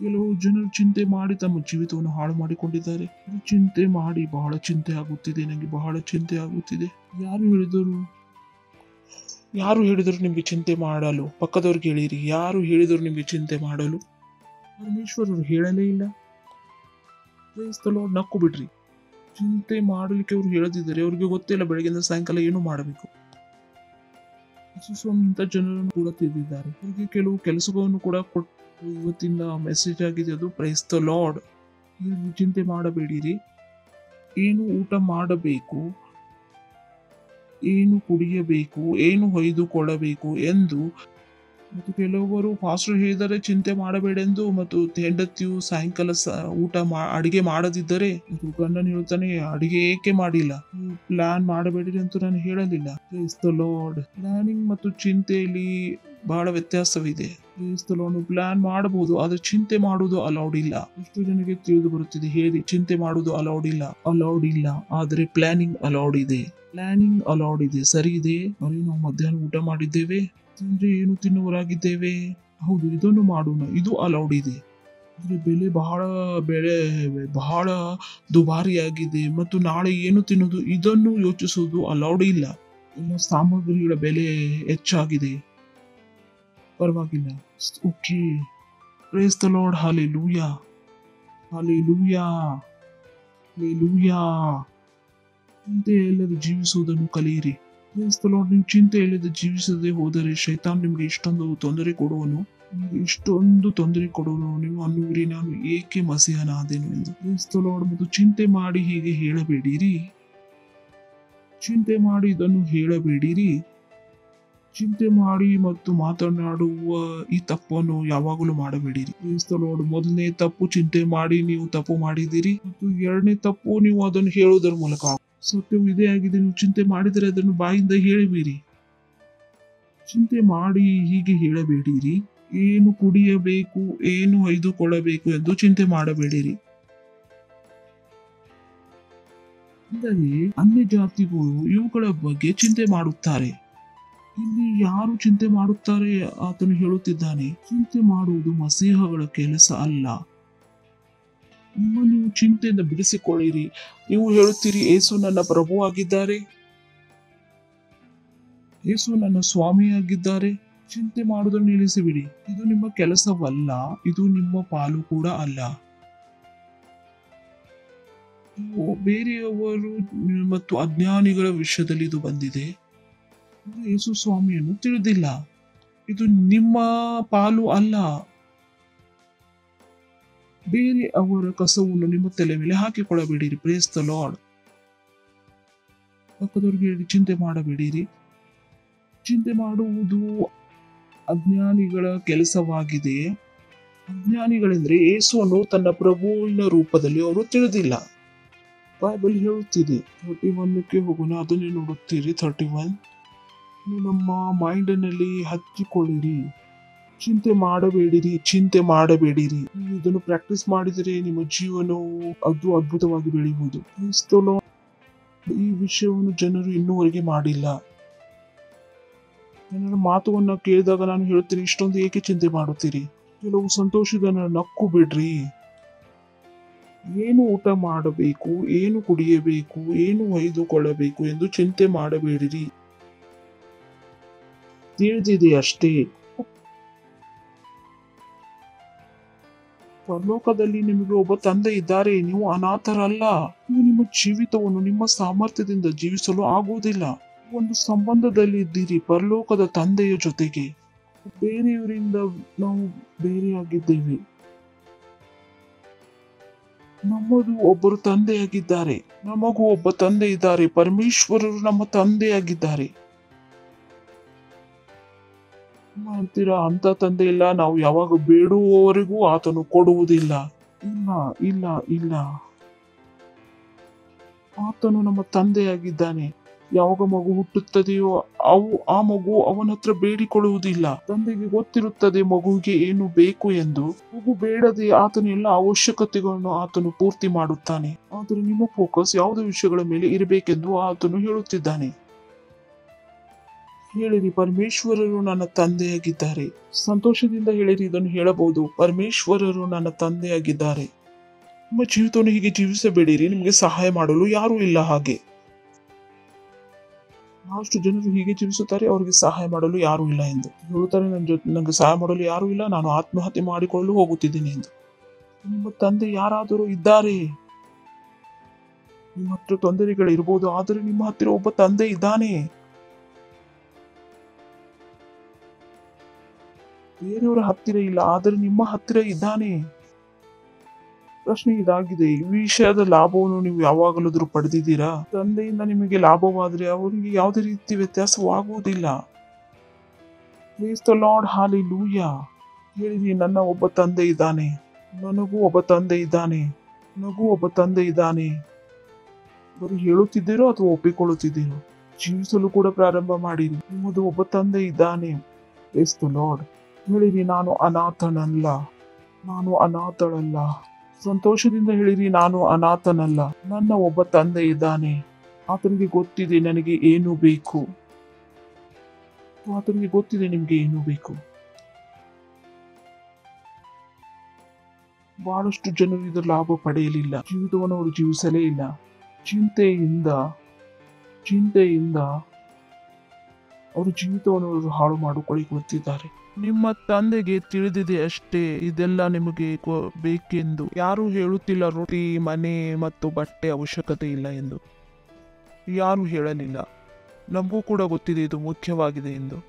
ಕೆಲವು ಜನರು ಚಿಂತೆ ಮಾಡಿ ತಮ್ಮ ಜೀವಿತವನ್ನು ಹಾಳು ಮಾಡಿಕೊಂಡಿದ್ದಾರೆ. ಚಿಂತೆ ಮಾಡಿ ಬಹಳ ಚಿಂತೆ ಆಗುತ್ತಿದೆ, ನನಗೆ ಬಹಳ ಚಿಂತೆ ಆಗುತ್ತಿದೆ. ಯಾರು ಹೇಳಿದರು ನಿಮಗೆ ಚಿಂತೆ ಮಾಡಲು? ಪಕ್ಕದವ್ರಿಗೆ ಹೇಳಿರಿ. ಯಾರು ಹೇಳಿದರು ನಿಮಗೆ ಚಿಂತೆ ಮಾಡಲು? ಪರಮೇಶ್ವರರು ಹೇಳಲೇ ಇಲ್ಲ. ನಕ್ಕು ಬಿಡ್ರಿ. ಚಿಂತೆ ಮಾಡಲಿಕ್ಕೆ ಅವ್ರು ಹೇಳದಿದ್ದಾರೆ. ಅವ್ರಿಗೆ ಗೊತ್ತಿಲ್ಲ ಬೆಳಗಿಂದ ಸಾಯಂಕಾಲ ಏನು ಮಾಡಬೇಕು. ಇಂಥ ಜನರನ್ನು ಕೂಡ ತಿಳಿದಿದ್ದಾರೆ. ಅವ್ರಿಗೆ ಕೆಲವು ಕೆಲಸಗಳನ್ನು ಕೂಡ ಕೊಟ್ಟು ಇವತ್ತಿನ ಮೆಸೇಜ್ ಆಗಿದೆ ಅದು. Price the lord. ಚಿಂತೆ ಮಾಡಬೇಡಿರಿ. ಏನು ಊಟ ಮಾಡಬೇಕು, ಏನು ಕುಡಿಯಬೇಕು, ಏನು ಹೊಯ್ದುಕೊಳ್ಳಬೇಕು ಎಂದು. ಮತ್ತು ಕೆಲವರು ಪಾಸ್ಟರ್ ಹೇಳಿದರೆ ಚಿಂತೆ ಮಾಡಬೇಡೆಂದು, ಮತ್ತು ಹೆಂಡತಿಯು ಸಾಯಂಕಾಲ ಅಡಿಗೆ ಮಾಡದಿದ್ದರೆ ಗಂಡನ ಹೇಳ್ತಾನೆ ಅಡಿಗೆ ಏಕೆ ಮಾಡಿಲ್ಲ, ಪ್ಲಾನ್ ಮಾಡಬೇಡಿರಿ ಅಂತ ನಾನು ಹೇಳಲಿಲ್ಲ. Price the lord. ಪ್ಲಾನಿಂಗ್ ಮತ್ತು ಚಿಂತೆಯಲ್ಲಿ ಬಹಳ ವ್ಯತ್ಯಾಸವಿದೆ. Price the lord. ಪ್ಲಾನ್ ಮಾಡಬಹುದು, ಆದ್ರೆ ಚಿಂತೆ ಮಾಡುವುದು ಅಲೌಡ್ ಇಲ್ಲ. ಎಷ್ಟು ಜನಕ್ಕೆ ತಿಳಿದು ಬರುತ್ತಿದೆ ಹೇಳಿ, ಚಿಂತೆ ಮಾಡುವುದು ಅಲೌಡ್ ಇಲ್ಲ, ಆದರೆ ಪ್ಲಾನಿಂಗ್ ಅಲೌಡ್ ಇದೆ. ಸರಿ ಇದೆ. ನಾವು ಮಧ್ಯಾಹ್ನ ಊಟ ಮಾಡಿದ್ದೇವೆ, ಸಂಜೆ ಏನು ತಿನ್ನುವರಾಗಿದ್ದೇವೆ, ಹೌದು ಇದನ್ನು ಮಾಡೋಣ, ಇದು ಅಲೌಡ್ ಇದೆ. ಬೆಲೆ ಬಹಳ ದುಬಾರಿಯಾಗಿದೆ ಮತ್ತು ನಾಳೆ ಏನು ತಿನ್ನೋದು ಇದನ್ನು ಯೋಚಿಸುವುದು ಅಲೌಡ್ ಇಲ್ಲ. ಎಲ್ಲ ಸಾಮಗ್ರಿಗಳ ಬೆಲೆ ಹೆಚ್ಚಾಗಿದೆ, ಪರವಾಗಿಲ್ಲ. Okay, price the Lord. Hallelujah. ಚಿಂತೆ ಇಲ್ಲದೆ ಜೀವಿಸುವುದನ್ನು ಕಲಿಯಿರಿ. Price the lord. ನೀವು ಚಿಂತೆ ಇಲ್ಲದೆ ಜೀವಿಸದೆ ಹೋದರೆ ಶೈತಾನ್ ನಿಮ್ಗೆ ಇಷ್ಟೊಂದು ತೊಂದರೆ ಕೊಡುವನು. ನೀವು ಅನ್ನುವಿರಿ, ನಾನು ಏಕೆ ಮಸಿಹನಾದೆನು ಎಂದು. Price the lord. ಮತ್ತು ಚಿಂತೆ ಮಾಡಿ ಹೀಗೆ ಹೇಳಬೇಡಿರಿ. ಚಿಂತೆ ಮಾಡಿ ಇದನ್ನು ಹೇಳಬೇಡಿರಿ. ಚಿಂತೆ ಮಾಡಿ ಮತ್ತು ಮಾತನಾಡುವ ಈ ತಪ್ಪನ್ನು ಯಾವಾಗಲೂ ಮಾಡಬೇಡಿರಿ. Price the lord. ಮೊದಲನೇ ತಪ್ಪು, ಚಿಂತೆ ಮಾಡಿ ನೀವು ತಪ್ಪು ಮಾಡಿದಿರಿ. ಮತ್ತು ಎರಡನೇ ತಪ್ಪು, ನೀವು ಅದನ್ನು ಹೇಳುವುದರ ಮೂಲಕ. ಸತ್ಯವು ಇದೇ ಆಗಿದೆ, ನೀವು ಚಿಂತೆ ಮಾಡಿದರೆ ಅದನ್ನು ಬಾಯಿಂದ ಹೇಳಬೇಡಿ. ಚಿಂತೆ ಮಾಡಿ ಹೀಗೆ ಹೇಳಬೇಡಿರಿ, ಏನು ಕುಡಿಯಬೇಕು, ಏನು ಹೊಯ್ದುಕೊಳ್ಳಬೇಕು ಎಂದು ಚಿಂತೆ ಮಾಡಬೇಡಿರಿ. ಅಂದರೆ ಅನ್ಯ ಜಾತಿಗಳು ಇವುಗಳ ಬಗ್ಗೆ ಚಿಂತೆ ಮಾಡುತ್ತಾರೆ. ಇಲ್ಲಿ ಯಾರು ಚಿಂತೆ ಮಾಡುತ್ತಾರೆ ಆತನು ಹೇಳುತ್ತಿದ್ದಾನೆ, ಚಿಂತೆ ಮಾಡುವುದು ಮಸೀಹಗಳ ಕೆಲಸ ಅಲ್ಲ. ನೀವು ಚಿಂತೆಯಿಂದ ಬಿಡಿಸಿಕೊಳ್ಳಿರಿ. ನೀವು ಹೇಳುತ್ತೀರಿ, ಯೇಸು ನನ್ನ ಪ್ರಭುವಾಗಿದ್ದಾರೆ, ಯೇಸು ನನ್ನ ಸ್ವಾಮಿಯಾಗಿದ್ದಾರೆ. ಚಿಂತೆ ಮಾಡುವುದನ್ನು ನಿಲ್ಲಿಸಿಬಿಡಿ. ಇದು ನಿಮ್ಮ ಕೆಲಸವಲ್ಲ, ಇದು ನಿಮ್ಮ ಪಾಲು ಕೂಡ ಅಲ್ಲ. ಬೇರೆಯವರು ಮತ್ತು ಅಜ್ಞಾನಿಗಳ ವಿಷಯದಲ್ಲಿ ಇದು ಬಂದಿದೆ. ಯೇಸು ಸ್ವಾಮಿಯನ್ನು ತಿಳಿದಿಲ್ಲ. ಇದು ನಿಮ್ಮ ಪಾಲು ಅಲ್ಲ. ಬೇರೆ ಅವರ ಕಸವನ್ನು ನಿಮ್ಮ ತಲೆ ಮೇಲೆ ಹಾಕಿಕೊಳ್ಳಬೇಡಿರಿ. Praise the Lord. ಪಕ್ಕದವರಿಗೆ ಹೇಳಿ, ಚಿಂತೆ ಮಾಡಬೇಡಿರಿ. ಚಿಂತೆ ಮಾಡುವುದು ಅಜ್ಞಾನಿಗಳ ಕೆಲಸವಾಗಿದೆ. ಅಜ್ಞಾನಿಗಳೆಂದ್ರೆ ಯೇಸುವನ್ನು ತನ್ನ ಪ್ರಭುವಿನ ರೂಪದಲ್ಲಿ ಅವರು ತಿಳಿದಿಲ್ಲ. ಬೈಬಲ್ ಹೇಳುತ್ತಿದೆ. 31ಕ್ಕೆ ಹೋಗೋಣ, ಅದನ್ನೇ ನೋಡುತ್ತೀರಿ. 31. ನಮ್ಮ ಮೈಂಡಿನಲ್ಲಿ ಹಚ್ಚಿಕೊಳ್ಳಿರಿ. ಚಿಂತೆ ಮಾಡಬೇಡಿರಿ. ಇದನ್ನು ಪ್ರಾಕ್ಟೀಸ್ ಮಾಡಿದರೆ ನಿಮ್ಮ ಜೀವನವು ಅದ್ಭುತವಾಗಿ ಬೆಳೆಯುವುದು. ಈ ವಿಷಯವನ್ನು ಜನರು ಇನ್ನೂವರೆಗೆ ಮಾಡಿಲ್ಲ. ಜನರ ಮಾತುವನ್ನು ಕೇಳಿದಾಗ ನಾನು ಹೇಳ್ತೀನಿ, ಇಷ್ಟೊಂದು ಏಕೆ ಚಿಂತೆ ಮಾಡುತ್ತೀರಿ? ಕೆಲವು ಸಂತೋಷದ ನಕ್ಕು ಬಿಡ್ರಿ. ಏನು ಊಟ ಮಾಡಬೇಕು, ಏನು ಕುಡಿಯಬೇಕು, ಏನು ಹೊಯ್ದುಕೊಳ್ಳಬೇಕು ಎಂದು ಚಿಂತೆ ಮಾಡಬೇಡಿರಿ. ತಿಳಿದಿದೆ ಅಷ್ಟೇ. ಪರಲೋಕದಲ್ಲಿ ನಿಮಗೆ ಒಬ್ಬ ತಂದೆ ಇದ್ದಾರೆ. ನೀವು ಅನಾಥರಲ್ಲ. ನೀವು ನಿಮ್ಮ ಜೀವಿತವನ್ನು ನಿಮ್ಮ ಸಾಮರ್ಥ್ಯದಿಂದ ಜೀವಿಸಲು ಆಗುವುದಿಲ್ಲ. ಒಂದು ಸಂಬಂಧದಲ್ಲಿ ಇದ್ದೀರಿ ಪರಲೋಕದ ತಂದೆಯ ಜೊತೆಗೆ. ಬೇರೆಯವರಿಂದ ನಾವು ಬೇರೆಯಾಗಿದ್ದೇವೆ. ನಮ್ಮದು ಒಬ್ಬರು ತಂದೆಯಾಗಿದ್ದಾರೆ. ನಮಗೂ ಒಬ್ಬ ತಂದೆ ಇದ್ದಾರೆ. ಪರಮೇಶ್ವರರು ನಮ್ಮ ತಂದೆಯಾಗಿದ್ದಾರೆ. ಮಾಡ್ತೀರಾ? ಅಂತ ತಂದೆ ಇಲ್ಲ. ನಾವು ಯಾವಾಗ ಬೇಡುವವರೆಗೂ ಆತನು ಕೊಡುವುದಿಲ್ಲ. ಇಲ್ಲ, ಇಲ್ಲ, ಇಲ್ಲ. ಆತನು ನಮ್ಮ ತಂದೆಯಾಗಿದ್ದಾನೆ. ಯಾವಾಗ ಮಗು ಹುಟ್ಟುತ್ತದೆಯೋ ಆ ಮಗು ಅವನ ಹತ್ರ ಬೇಡಿಕೊಳ್ಳುವುದಿಲ್ಲ. ತಂದೆಗೆ ಗೊತ್ತಿರುತ್ತದೆ ಮಗುವಿಗೆ ಏನು ಬೇಕು ಎಂದು. ಮಗು ಬೇಡದೆ ಆತನ ಎಲ್ಲ ಅವಶ್ಯಕತೆಗಳನ್ನು ಆತನು ಪೂರ್ತಿ ಮಾಡುತ್ತಾನೆ. ಆದರೆ ನಿಮ್ಮ ಫೋಕಸ್ ಯಾವುದೇ ವಿಷಯಗಳ ಮೇಲೆ ಇರಬೇಕೆಂದು ಆತನು ಹೇಳುತ್ತಿದ್ದಾನೆ. ಹೇಳಿರಿ, ಪರಮೇಶ್ವರರು ನನ್ನ ತಂದೆಯಾಗಿದ್ದಾರೆ. ಸಂತೋಷದಿಂದ ಹೇಳಿರಿ, ಇದನ್ನು ಹೇಳಬಹುದು. ಪರಮೇಶ್ವರರು ನನ್ನ ತಂದೆಯಾಗಿದ್ದಾರೆ. ನಿಮ್ಮ ಜೀವಿತವನ್ನು ಹೀಗೆ ಜೀವಿಸಬೇಡಿರಿ. ನಿಮಗೆ ಸಹಾಯ ಮಾಡಲು ಯಾರೂ ಇಲ್ಲ. ಹಾಗೆ ಬಹಳಷ್ಟು ಜನರು ಹೀಗೆ ಜೀವಿಸುತ್ತಾರೆ, ಅವರಿಗೆ ಸಹಾಯ ಮಾಡಲು ಯಾರೂ ಇಲ್ಲ ಎಂದು ಹೇಳುತ್ತಾರೆ. ನನಗೆ ಸಹಾಯ ಮಾಡಲು ಯಾರೂ ಇಲ್ಲ, ನಾನು ಆತ್ಮಹತ್ಯೆ ಮಾಡಿಕೊಳ್ಳಲು ಹೋಗುತ್ತಿದ್ದೀನಿ ಎಂದು. ನಿಮ್ಮ ತಂದೆ ಯಾರಾದರೂ ಇದ್ದಾರೆ. ನಿಮ್ಮ ಹತ್ರ ತೊಂದರೆಗಳಿರಬಹುದು, ಆದರೆ ನಿಮ್ಮ ಹತ್ತಿರ ಒಬ್ಬ ತಂದೆ ಇದ್ದಾನೆ. ಬೇರೆಯವರ ಹತ್ತಿರ ಇಲ್ಲ, ಆದರೆ ನಿಮ್ಮ ಹತ್ತಿರ ಇದ್ದಾನೆ. ಪ್ರಶ್ನೆ ಇದಾಗಿದೆ, ಈ ವಿಷಯದ ಲಾಭವನ್ನು ನೀವು ಯಾವಾಗಲಾದರೂ ಪಡೆದಿದ್ದೀರಾ? ತಂದೆಯಿಂದ ನಿಮಗೆ ಲಾಭವಾದರೆ ಅವರಿಗೆ ಯಾವುದೇ ರೀತಿ ವ್ಯತ್ಯಾಸವಾಗುವುದಿಲ್ಲ. Praise the Lord, hallelujah. ಹೇಳಿರಿ, ನನ್ನ ಒಬ್ಬ ತಂದೆ ಇದ್ದಾನೆ. ನನಗೂ ಒಬ್ಬ ತಂದೆ ಇದ್ದಾನೆ. ನನಗೂ ಒಬ್ಬ ತಂದೆ ಇದ್ದಾನೆ. ಬರೀ ಹೇಳುತ್ತಿದ್ದೀರೋ ಅಥವಾ ಒಪ್ಪಿಕೊಳ್ಳುತ್ತಿದ್ದೀರೋ? ಜೀವಿಸಲು ಕೂಡ ಪ್ರಾರಂಭ ಮಾಡಿರಿ. ನಿಮ್ಮದು ಒಬ್ಬ ತಂದೆ ಇದ್ದಾನೆ. Praise the Lord. ಹೇಳಿರಿ, ನಾನು ಅನಾಥನಲ್ಲ, ನಾನು ಅನಾಥಳಲ್ಲ. ಸಂತೋಷದಿಂದ ಹೇಳಿರಿ, ನಾನು ಅನಾಥನಲ್ಲ. ನನ್ನ ಒಬ್ಬ ತಂದೆ ಇದ್ದಾನೆ. ಆತನಿಗೆ ಗೊತ್ತಿದೆ ನನಗೆ ಏನು ಬೇಕು. ಆತನಿಗೆ ಗೊತ್ತಿದೆ ನಿಮ್ಗೆ ಏನು ಬೇಕು. ಬಹಳಷ್ಟು ಜನರು ಇದರ ಲಾಭ ಪಡೆಯಲಿಲ್ಲ. ಜೀವಿತವನ್ನು ಅವರು ಜೀವಿಸಲೇ ಇಲ್ಲ. ಚಿಂತೆಯಿಂದ ಅವರು ಜೀವಿತವನ್ನು ಅವರು ಹಾಳು ಮಾಡಿಕೊಳ್ಳುತ್ತಿದ್ದಾರೆ. ನಿಮ್ಮ ತಂದೆಗೆ ತಿಳಿದಿದೆ ಅಷ್ಟೇ ಇದೆಲ್ಲ ನಿಮಗೆ ಬೇಕೆಂದು. ಯಾರು ಹೇಳುತ್ತಿಲ್ಲ ರೊಟ್ಟಿ, ಮನೆ ಮತ್ತು ಬಟ್ಟೆ ಅವಶ್ಯಕತೆ ಇಲ್ಲ ಎಂದು. ಯಾರು ಹೇಳಲಿಲ್ಲ. ನಮಗೂ ಕೂಡ ಗೊತ್ತಿದೆ ಇದು ಮುಖ್ಯವಾಗಿದೆ ಎಂದು.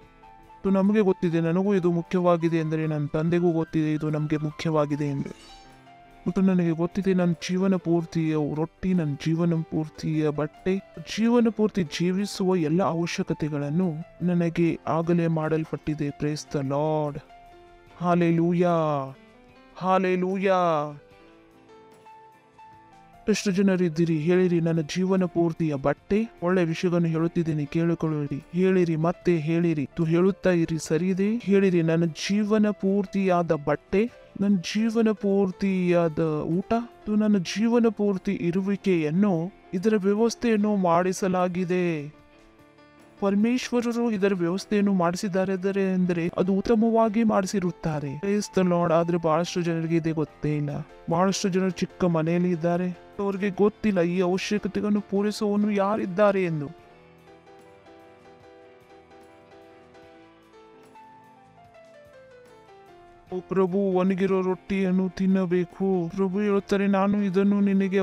ನಮಗೆ ಗೊತ್ತಿದೆ, ನನಗೂ ಇದು ಮುಖ್ಯವಾಗಿದೆ ಎಂದರೆ ನನ್ನ ತಂದೆಗೂ ಗೊತ್ತಿದೆ ಇದು ನಮಗೆ ಮುಖ್ಯವಾಗಿದೆ ಎಂದು. ಮತ್ತು ನನಗೆ ಗೊತ್ತಿದೆ ನನ್ನ ಜೀವನ ಪೂರ್ತಿಯ ರೊಟ್ಟಿ, ನನ್ನ ಜೀವನ ಪೂರ್ತಿಯ ಬಟ್ಟೆ, ಜೀವನ ಪೂರ್ತಿ ಜೀವಿಸುವ ಎಲ್ಲ ಅವಶ್ಯಕತೆಗಳನ್ನು ನನಗೆ ಆಗಲೇ ಮಾಡಲ್ಪಟ್ಟಿದೆ. Praise the Lord, hallelujah, hallelujah. ಎಷ್ಟು ಜನರಿದ್ದೀರಿ? ಹೇಳಿರಿ, ನನ್ನ ಜೀವನ ಪೂರ್ತಿಯ ಬಟ್ಟೆ. ಒಳ್ಳೆ ವಿಷಯವನ್ನು ಹೇಳುತ್ತಿದ್ದೀನಿ, ಕೇಳಿಕೊಳ್ಳಿರಿ. ಹೇಳಿರಿ, ಮತ್ತೆ ಹೇಳಿರಿ, ಹೇಳುತ್ತಾ ಇರಿ, ಸರಿದೆ. ಹೇಳಿರಿ, ನನ್ನ ಜೀವನ ಪೂರ್ತಿಯಾದ ಬಟ್ಟೆ, ನನ್ನ ಜೀವನ ಪೂರ್ತಿಯಾದ ಊಟ, ನನ್ನ ಜೀವನ ಪೂರ್ತಿ ಇರುವಿಕೆಯನ್ನು, ಇದರ ವ್ಯವಸ್ಥೆಯನ್ನು ಮಾಡಿಸಲಾಗಿದೆ. ಪರಮೇಶ್ವರರು ಇದರ ವ್ಯವಸ್ಥೆಯನ್ನು ಮಾಡಿಸಿದ್ದಾರೆ ಎಂದರೆ ಅದು ಉತ್ತಮವಾಗಿ ಮಾಡಿಸಿರುತ್ತಾರೆ. ಆದ್ರೆ ಬಹಳಷ್ಟು ಜನರಿಗೆ ಇದೆ ಗೊತ್ತೇ ಇಲ್ಲ. ಬಹಳಷ್ಟು ಜನರು ಚಿಕ್ಕ ಮನೆಯಲ್ಲಿ ಇದ್ದಾರೆ, ಅವರಿಗೆ ಗೊತ್ತಿಲ್ಲ ಈ ಅವಶ್ಯಕತೆಗಳನ್ನು ಪೂರೈಸುವವನು ಯಾರಿದ್ದಾರೆ ಎಂದು. ಪ್ರಭು, ಒಣಗಿರೋ ರೊಟ್ಟಿಯನ್ನು ತಿನ್ನಬೇಕು. ಪ್ರಭು ಹೇಳುತ್ತಾರೆ, ನಾನು ಇದನ್ನು ನಿನಗೆ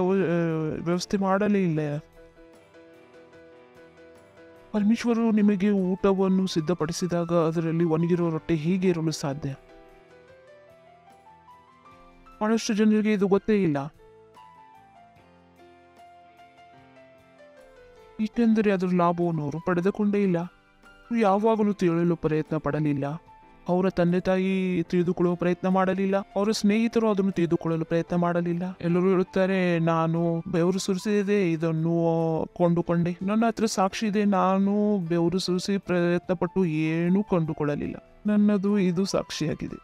ವ್ಯವಸ್ಥೆ ಮಾಡಲೇ ಇಲ್ಲ. ಪರಮೇಶ್ವರರು ನಿಮಗೆ ಊಟವನ್ನು ಸಿದ್ಧಪಡಿಸಿದಾಗ ಅದರಲ್ಲಿ ಒಣಗಿರೋ ರೊಟ್ಟಿ ಹೀಗೆ ಇರಲು ಸಾಧ್ಯ? ಬಹಳಷ್ಟು ಜನರಿಗೆ ಇದು ಗೊತ್ತೇ ಇಲ್ಲ. ಏಕೆಂದರೆ ಅದರ ಲಾಭವನ್ನು ಅವರು ಪಡೆದುಕೊಂಡೇ ಇಲ್ಲ. ಯಾವಾಗಲೂ ತಿಳಿಯಲು ಪ್ರಯತ್ನ ಪಡಲಿಲ್ಲ. ಅವರ ತಂದೆ ತಾಯಿ ತಿಳಿದುಕೊಳ್ಳುವ ಪ್ರಯತ್ನ ಮಾಡಲಿಲ್ಲ. ಅವರ ಸ್ನೇಹಿತರು ಅದನ್ನು ತಿಳಿದುಕೊಳ್ಳಲು ಪ್ರಯತ್ನ ಮಾಡಲಿಲ್ಲ. ಎಲ್ಲರೂ ಹೇಳುತ್ತಾರೆ, ನಾನು ಬೆವರು ಸುರಿಸಿದೆ, ಇದನ್ನು ಕೊಂಡುಕೊಂಡೆ. ನನ್ನ ಹತ್ರ ಸಾಕ್ಷಿ ಇದೆ, ನಾನು ಬೆವರು ಸುರಿಸಿ ಪ್ರಯತ್ನ ಪಟ್ಟು ಏನೂ ಕೊಂಡುಕೊಳ್ಳಲಿಲ್ಲ. ನನ್ನದು ಇದು ಸಾಕ್ಷಿಯಾಗಿದೆ.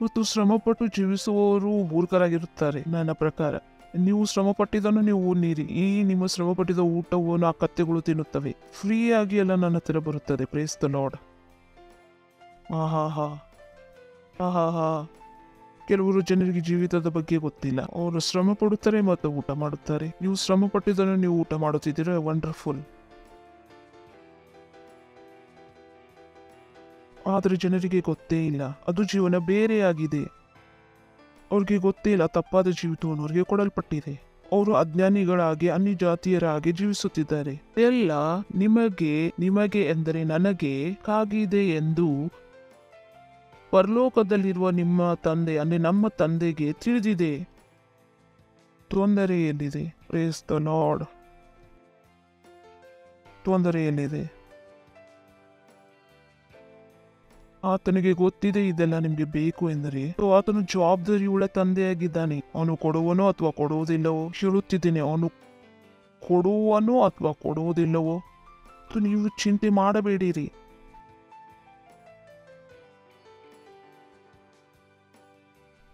ಮತ್ತು ಶ್ರಮಪಟ್ಟು ಜೀವಿಸುವವರು ಮೂರ್ಖರಾಗಿರುತ್ತಾರೆ. ನನ್ನ ಪ್ರಕಾರ ನೀವು ಶ್ರಮಪಟ್ಟಿದ್ದನ್ನು ನೀವು ಉಣ್ಣೀರಿ. ಈ ನಿಮ್ಮ ಶ್ರಮಪಟ್ಟಿದ ಊಟವನ್ನು ಆ ಕತ್ತೆಗಳು ತಿನ್ನುತ್ತವೆ. ಫ್ರೀಯಾಗಿ ಎಲ್ಲ ನನ್ನ ಹತ್ತಿರ ಬರುತ್ತದೆ. Praise the Lord. ಕೆಲವರು ಜನರಿಗೆ ಜೀವಿತದ ಬಗ್ಗೆ ಗೊತ್ತಿಲ್ಲ. ಅವರು ಶ್ರಮ ಪಡುತ್ತಾರೆ ಮತ್ತು ಊಟ ಮಾಡುತ್ತಾರೆ. ನೀವು ಶ್ರಮ ಪಟ್ಟಿದ್ದನ್ನು ನೀವು ಊಟ ಮಾಡುತ್ತಿದ್ದೀರಾ, ವಂಡರ್ಫುಲ್. ಆದರೆ ಜನರಿಗೆ ಗೊತ್ತೇ ಇಲ್ಲ, ಅದು ಜೀವನ ಬೇರೆಯಾಗಿದೆ. ಅವ್ರಿಗೆ ಗೊತ್ತೇ ಇಲ್ಲ, ತಪ್ಪಾದ ಜೀವಿತವನ್ನು ಅವರಿಗೆ ಕೊಡಲ್ಪಟ್ಟಿದೆ. ಅವರು ಅಜ್ಞಾನಿಗಳಾಗಿ ಅನ್ಯ ಜಾತಿಯರಾಗಿ ಜೀವಿಸುತ್ತಿದ್ದಾರೆ. ಎಲ್ಲ ನಿಮಗೆ ಎಂದರೆ ನನಗೆ ಕಾಗಿದೆ ಎಂದು ಪರಲೋಕದಲ್ಲಿರುವ ನಿಮ್ಮ ತಂದೆ ಅಂದರೆ ನಮ್ಮ ತಂದೆಗೆ ತಿಳಿದಿದೆ. ತೊಂದರೆಯಲ್ಲಿದೆ. Praise the Lord. ತೊಂದರೆಯಲ್ಲಿದೆ. ಆತನಿಗೆ ಗೊತ್ತಿದೆ ಇದೆಲ್ಲ ನಿಮ್ಗೆ ಬೇಕು ಎಂದರೆ. ಆತನು ಜವಾಬ್ದಾರಿಯುಳ್ಳ ತಂದೆಯಾಗಿದ್ದಾನೆ. ಅವನು ಕೊಡುವನೋ ಅಥವಾ ಕೊಡುವುದಿಲ್ಲವೋ ಹೇಳುತ್ತಿದ್ದೇನೆ, ಅವನು ಕೊಡುವನೋ ಅಥವಾ ಕೊಡುವುದಿಲ್ಲವೋ ನೀವು ಚಿಂತೆ ಮಾಡಬೇಡಿರಿ.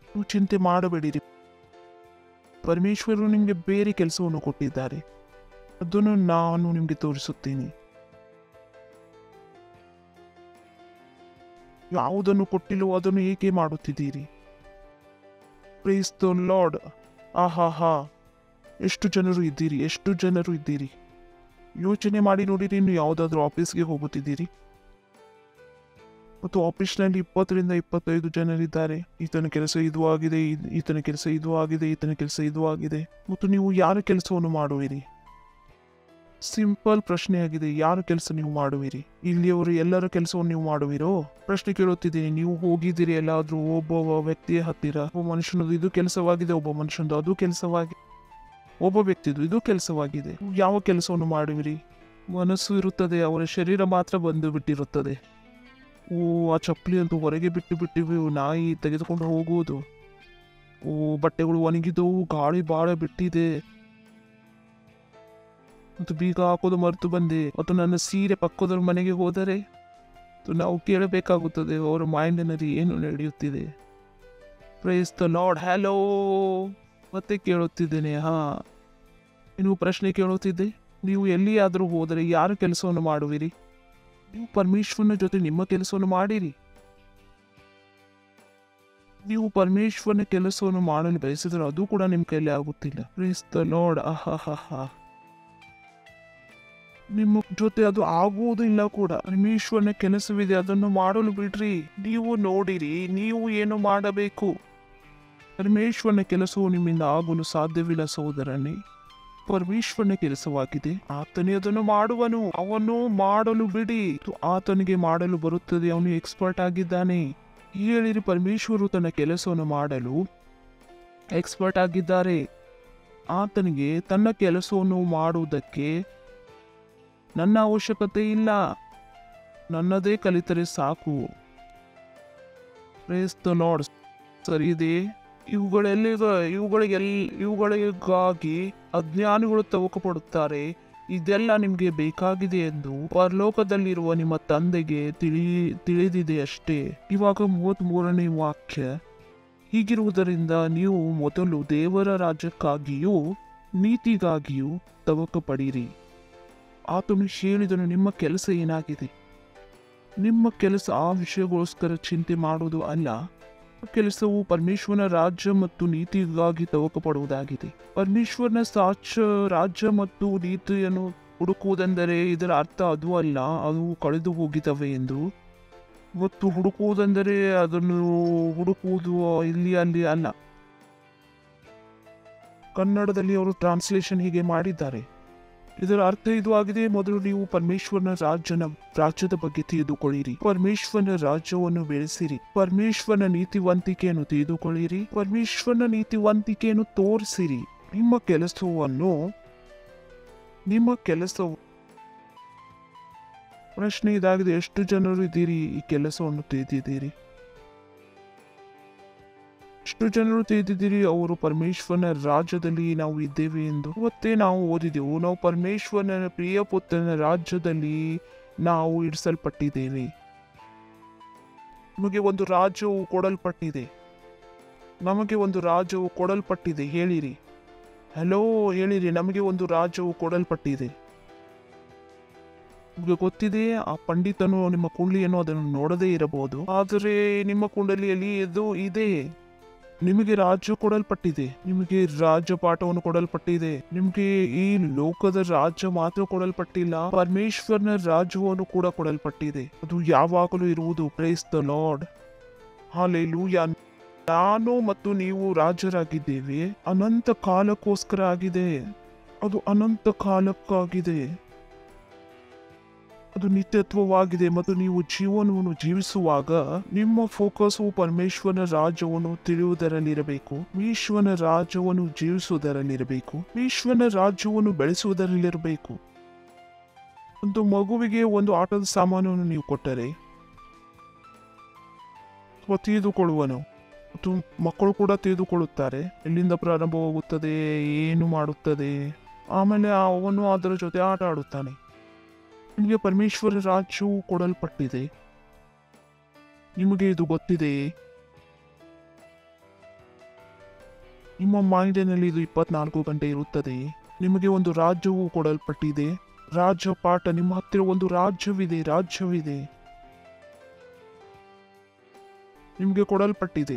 ನೀವು ಚಿಂತೆ ಮಾಡಬೇಡಿರಿ. ಪರಮೇಶ್ವರರು ನಿಮಗೆ ಬೇರೆ ಕೆಲಸವನ್ನು ಕೊಟ್ಟಿದ್ದಾರೆ, ಅದನ್ನು ನಾನು ನಿಮಗೆ ತೋರಿಸುತ್ತೇನೆ. ಯಾವುದನ್ನು ಕೊಟ್ಟಿಲ್ಲವೋ ಅದನ್ನು ಏಕೆ ಮಾಡುತ್ತಿದ್ದೀರಿ? Price the lord. ಆಹಾ, ಎಷ್ಟು ಜನರು ಇದ್ದೀರಿ. ಯೋಚನೆ ಮಾಡಿ ನೋಡಿರಿ, ನೀವು ಯಾವುದಾದ್ರೂ ಆಫೀಸ್ಗೆ ಹೋಗುತ್ತಿದ್ದೀರಿ ಮತ್ತು ಆಫೀಸ್ನಲ್ಲಿ 20ರಿಂದ 25 ಜನರಿದ್ದಾರೆ. ಈತನ ಕೆಲಸ ಇದು ಆಗಿದೆ, ಈತನ ಕೆಲಸ ಇದು ಆಗಿದೆ, ಈತನ ಕೆಲಸ ಇದು ಆಗಿದೆ. ಮತ್ತು ನೀವು ಯಾರ ಕೆಲಸವನ್ನು ಮಾಡುವಿರಿ? ಸಿಂಪಲ್ ಪ್ರಶ್ನೆಯಾಗಿದೆ, ಯಾರ ಕೆಲಸ ನೀವು ಮಾಡುವಿರಿ? ಇಲ್ಲಿಯವರು ಎಲ್ಲರ ಕೆಲಸವನ್ನು ನೀವು ಮಾಡುವಿರೋ? ಪ್ರಶ್ನೆ ಕೇಳುತ್ತಿದ್ದೀನಿ. ನೀವು ಹೋಗಿದ್ದೀರಿ ಎಲ್ಲಾದ್ರೂ ಒಬ್ಬ ವ್ಯಕ್ತಿಯ ಹತ್ತಿರ, ಒಬ್ಬ ಮನುಷ್ಯನದು ಇದು ಕೆಲಸವಾಗಿದೆ, ಒಬ್ಬ ಮನುಷ್ಯನದು ಅದು ಕೆಲಸವಾಗಿದೆ, ಒಬ್ಬ ವ್ಯಕ್ತಿದು ಇದು ಕೆಲಸವಾಗಿದೆ. ಯಾವ ಕೆಲಸವನ್ನು ಮಾಡುವಿರಿ? ಮನಸ್ಸು ಇರುತ್ತದೆ, ಅವರ ಶರೀರ ಮಾತ್ರ ಬಂದು ಬಿಟ್ಟಿರುತ್ತದೆ. ಆ ಚಪ್ಪಲಿ ಅಂತೂ ಹೊರಗೆ ಬಿಟ್ಟಿವಿ, ನಾಯಿ ತೆಗೆದುಕೊಂಡು ಹೋಗುವುದು. ಬಟ್ಟೆಗಳು ಒಣಗಿದವು, ಗಾಳಿ ಬಾಳ ಬಿಟ್ಟಿದೆ ಮತ್ತು ಬೀಗ ಹಾಕೋದು ಮರೆತು ಬಂದೆ. ಮತ್ತು ನನ್ನ ಸೀರೆ ಪಕ್ಕದವ್ರ ಮನೆಗೆ ಹೋದರೆ ನಾವು ಕೇಳಬೇಕಾಗುತ್ತದೆ ಅವರ ಮೈಂಡಿನಲ್ಲಿ ಏನು ನಡೆಯುತ್ತಿದೆ. Price the lord. ಹಲೋ, ಮತ್ತೆ ಕೇಳುತ್ತಿದ್ದೇನೆ. ನೀವು ಪ್ರಶ್ನೆ ಕೇಳುತ್ತಿದ್ದೆ, ನೀವು ಎಲ್ಲಿಯಾದರೂ ಹೋದರೆ ಯಾರ ಕೆಲಸವನ್ನು ಮಾಡುವಿರಿ? ನೀವು ಪರಮೇಶ್ವರನ ಜೊತೆ ನಿಮ್ಮ ಕೆಲಸವನ್ನು ಮಾಡಿರಿ. ನೀವು ಪರಮೇಶ್ವರನ ಕೆಲಸವನ್ನು ಮಾಡಲು ಬಯಸಿದ್ರೆ ಅದು ಕೂಡ ನಿಮ್ಮ ಕೈಲಿ ಆಗುತ್ತಿಲ್ಲ. Price the Lord. ನಿಮ್ಮ ಜೊತೆ ಅದು ಆಗುವುದಿಲ್ಲ ಕೂಡ. ಪರಮೇಶ್ವರನ ಕೆಲಸವಿದೆ, ಅದನ್ನು ಮಾಡಲು ಬಿಡ್ರಿ. ನೀವು ನೋಡಿರಿ, ನೀವು ಏನು ಮಾಡಬೇಕು. ಪರಮೇಶ್ವರನ ಕೆಲಸವು ನಿಮ್ಮಿಂದ ಆಗಲು ಸಾಧ್ಯವಿಲ್ಲ ಸಹೋದರನೇ. ಪರಮೇಶ್ವರನ ಕೆಲಸವಾಗಿದೆ, ಆತನೇ ಅದನ್ನು ಮಾಡುವನು. ಅವನು ಮಾಡಲು ಬಿಡಿ, ಆತನಿಗೆ ಮಾಡಲು ಬರುತ್ತದೆ, ಅವನು ಎಕ್ಸ್ಪರ್ಟ್ ಆಗಿದ್ದಾನೆ. ಹೇಳಿರಿ, ಪರಮೇಶ್ವರು ತನ್ನ ಕೆಲಸವನ್ನು ಮಾಡಲು ಎಕ್ಸ್ಪರ್ಟ್ ಆಗಿದ್ದಾರೆ. ಆತನಿಗೆ ತನ್ನ ಕೆಲಸವನ್ನು ಮಾಡುವುದಕ್ಕೆ ನನ್ನ ಅವಶ್ಯಕತೆ ಇಲ್ಲ, ನನ್ನದೇ ಕಲಿತರೆ ಸಾಕು. Praise the Lord. ಸರಿ ಇದೆ. ಇವುಗಳಿಗಾಗಿ ಅಜ್ಞಾನಿಗಳು ತವಕ ಪಡುತ್ತಾರೆ. ಇದೆಲ್ಲ ನಿಮಗೆ ಬೇಕಾಗಿದೆ ಎಂದು ಪರಲೋಕದಲ್ಲಿರುವ ನಿಮ್ಮ ತಂದೆಗೆ ತಿಳಿದಿದೆ ಅಷ್ಟೇ. ಇವಾಗ 33ನೇ ವಾಕ್ಯ. ಹೀಗಿರುವುದರಿಂದ ನೀವು ಮೊದಲು ದೇವರ ರಾಜ್ಯಕ್ಕಾಗಿಯೂ ನೀತಿಗಾಗಿಯೂ ತವಕ ಪಡಿರಿ. ಆತನು ಹೇಳಿದನು, ನಿಮ್ಮ ಕೆಲಸ ಏನಾಗಿದೆ? ನಿಮ್ಮ ಕೆಲಸ ಆ ವಿಷಯಗೋಸ್ಕರ ಚಿಂತೆ ಮಾಡುವುದು ಅಲ್ಲ. ಕೆಲಸವು ಪರಮೇಶ್ವರನ ರಾಜ್ಯ ಮತ್ತು ನೀತಿಗಾಗಿ ತವಕ ಪಡುವುದಾಗಿದೆ. ಪರಮೇಶ್ವರನ ರಾಜ್ಯ ಮತ್ತು ನೀತಿಯನ್ನು ಹುಡುಕುವುದೆಂದರೆ ಇದರ ಅರ್ಥ ಅದು ಅಲ್ಲ, ಅದು ಕಳೆದು ಹೋಗಿದವೆ ಎಂದು. ಮತ್ತು ಹುಡುಕುವುದೆಂದರೆ ಅದನ್ನು ಹುಡುಕುವುದು ಇಲ್ಲಿ ಅಲ್ಲಿ ಅಲ್ಲ. ಕನ್ನಡದಲ್ಲಿ ಅವರು ಟ್ರಾನ್ಸ್ಲೇಷನ್ ಹೀಗೆ ಮಾಡಿದ್ದಾರೆ. ಇದರ ಅರ್ಥ ಇದು ಆಗಿದೆ, ಮೊದಲು ನೀವು ಪರಮೇಶ್ವರನ ರಾಜ್ಯದ ಬಗ್ಗೆ ತಿಳಿದುಕೊಳ್ಳಿರಿ, ಪರಮೇಶ್ವರನ ರಾಜ್ಯವನ್ನು ಬೆಳೆಸಿರಿ, ಪರಮೇಶ್ವರನ ನೀತಿವಂತಿಕೆಯನ್ನು ತಿಳಿದುಕೊಳ್ಳಿರಿ, ಪರಮೇಶ್ವರನ ನೀತಿವಂತಿಕೆಯನ್ನು ತೋರಿಸಿರಿ. ನಿಮ್ಮ ಕೆಲಸವು ಪ್ರಶ್ನೆ ಇದಾಗಿದೆ, ಎಷ್ಟು ಜನರು ಇದ್ದೀರಿ ಈ ಕೆಲಸವನ್ನು ತಿಳಿದಿದ್ದೀರಿ? ಎಷ್ಟು ಜನರು ತಿಳಿದಿದ್ದೀರಿ ಅವರು ಪರಮೇಶ್ವರನ ರಾಜ್ಯದಲ್ಲಿ ನಾವು ಇದ್ದೇವೆ ಎಂದು? ಇವತ್ತೇ ನಾವು ಓದಿದೆವು, ನಾವು ಪರಮೇಶ್ವರನ ಪ್ರಿಯ ಪುತ್ರನ ರಾಜ್ಯದಲ್ಲಿ ನಾವು ಇರಿಸಲ್ಪಟ್ಟಿದ್ದೇವೆ. ನಮಗೆ ಒಂದು ರಾಜ್ಯವು ಕೊಡಲ್ಪಟ್ಟಿದೆ. ಹೇಳಿರಿ, ಹಲೋ ಹೇಳಿರಿ, ನಮಗೆ ಒಂದು ರಾಜ್ಯವು ಕೊಡಲ್ಪಟ್ಟಿದೆ. ನಿಮಗೆ ಗೊತ್ತಿದೆ, ಆ ಪಂಡಿತನು ನಿಮ್ಮ ಕುಂಡಲಿಯನ್ನು ಅದನ್ನು ನೋಡದೇ ಇರಬಹುದು, ಆದರೆ ನಿಮ್ಮ ಕುಂಡಲಿಯಲ್ಲಿ ಇದು ಇದೆ. ನಿಮಗೆ ರಾಜ್ಯ ಕೊಡಲ್ಪಟ್ಟಿದೆ, ನಿಮಗೆ ರಾಜ್ಯ ಪಾಠವನ್ನು ಕೊಡಲ್ಪಟ್ಟಿದೆ. ನಿಮಗೆ ಈ ಲೋಕದ ರಾಜ್ಯ ಮಾತ್ರ ಕೊಡಲ್ಪಟ್ಟಿಲ್ಲ, ಪರಮೇಶ್ವರನ ರಾಜ್ಯವನ್ನು ಕೂಡ ಕೊಡಲ್ಪಟ್ಟಿದೆ. ಅದು ಯಾವಾಗಲೂ ಇರುವುದು. Price the Lord. ಹಲ್ಲೆಲೂಯಾ. ನಾನು ಮತ್ತು ನೀವು ರಾಜರಾಗಿದ್ದೇವೆ. ಅನಂತ ಕಾಲಕ್ಕೋಸ್ಕರ ಆಗಿದೆ. ಅದು ಅನಂತ ಕಾಲಕ್ಕಾಗಿದೆ. ಅದು ನಿತ್ಯತ್ವವಾಗಿದೆ. ಮತ್ತು ನೀವು ಜೀವನವನ್ನು ಜೀವಿಸುವಾಗ ನಿಮ್ಮ ಫೋಕಸ್ ಪರಮೇಶ್ವರನ ರಾಜ್ಯವನ್ನು ತಿಳಿಯುವುದರಲ್ಲಿರಬೇಕು, ಈಶ್ವರನ ರಾಜ್ಯವನ್ನು ಜೀವಿಸುವುದರಲ್ಲಿರಬೇಕು, ಈಶ್ವರನ ರಾಜ್ಯವನ್ನು ಬೆಳೆಸುವುದರಲ್ಲಿರಬೇಕು. ಒಂದು ಮಗುವಿಗೆ ಒಂದು ಆಟದ ಸಾಮಾನನ್ನು ನೀವು ಕೊಟ್ಟರೆ ಅಥವಾ ತಿಳಿದುಕೊಳ್ಳುವನು. ಮತ್ತು ಮಕ್ಕಳು ಕೂಡ ತಿಳಿದುಕೊಳ್ಳುತ್ತಾರೆ ಎಲ್ಲಿಂದ ಪ್ರಾರಂಭವಾಗುತ್ತದೆ, ಏನು ಮಾಡುತ್ತದೆ, ಆಮೇಲೆ ಅವನು ಅದರ ಜೊತೆ ಆಟ ಆಡುತ್ತಾನೆ. ನಿಮಗೆ ಪರಮೇಶ್ವರ ರಾಜ್ಯವು ಕೊಡಲ್ಪಟ್ಟಿದೆ. ನಿಮಗೆ ಇದು ಗೊತ್ತಿದೆ. ನಿಮ್ಮ ಮೈಂಡಿನಲ್ಲಿ ಇದು 24 ಗಂಟೆ ಇರುತ್ತದೆ. ನಿಮಗೆ ಒಂದು ರಾಜ್ಯವು ಕೊಡಲ್ಪಟ್ಟಿದೆ. ರಾಜ್ಯಪಾಠ ನಿಮ್ಮ ಹತ್ತಿರ ಒಂದು ರಾಜ್ಯವಿದೆ ನಿಮಗೆ ಕೊಡಲ್ಪಟ್ಟಿದೆ.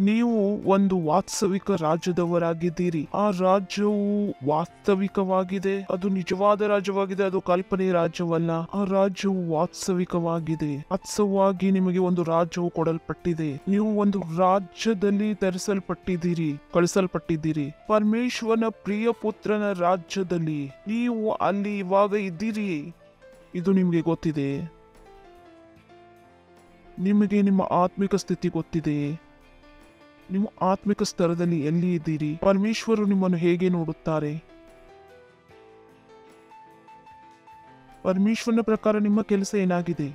ನೀವು ಒಂದು ವಾಸ್ತವಿಕ ರಾಜ್ಯದವರಾಗಿದ್ದೀರಿ. ಆ ರಾಜ್ಯವು ವಾಸ್ತವಿಕವಾಗಿದೆ. ಅದು ನಿಜವಾದ ರಾಜ್ಯವಾಗಿದೆ, ಅದು ಕಲ್ಪನೆ ರಾಜ್ಯವಲ್ಲ. ಆ ರಾಜ್ಯವು ವಾಸ್ತವಿಕವಾಗಿದೆ. ವಾಸ್ತವವಾಗಿ ನಿಮಗೆ ಒಂದು ರಾಜ್ಯವು ಕೊಡಲ್ಪಟ್ಟಿದೆ. ನೀವು ಒಂದು ರಾಜ್ಯದಲ್ಲಿ ತರಿಸಲ್ಪಟ್ಟಿದ್ದೀರಿ, ಕಳಿಸಲ್ಪಟ್ಟಿದ್ದೀರಿ. ಪರಮೇಶ್ವರನ ಪ್ರಿಯ ಪುತ್ರನ ರಾಜ್ಯದಲ್ಲಿ ನೀವು ಅಲ್ಲಿ ಇವಾಗ ಇದ್ದೀರಿ. ಇದು ನಿಮಗೆ ಗೊತ್ತಿದೆ. ನಿಮಗೆ ನಿಮ್ಮ ಆತ್ಮಿಕ ಸ್ಥಿತಿ ಗೊತ್ತಿದೆ. ನಿಮ್ಮ ಆತ್ಮಿಕ ಸ್ತರದಲ್ಲಿ ಎಲ್ಲಿ ಇದ್ದೀರಿ? ಪರಮೇಶ್ವರು ನಿಮ್ಮನ್ನು ಹೇಗೆ ನೋಡುತ್ತಾರೆ? ಪರಮೇಶ್ವರನ ಪ್ರಕಾರ ನಿಮ್ಮ ಕೆಲಸ ಏನಾಗಿದೆ?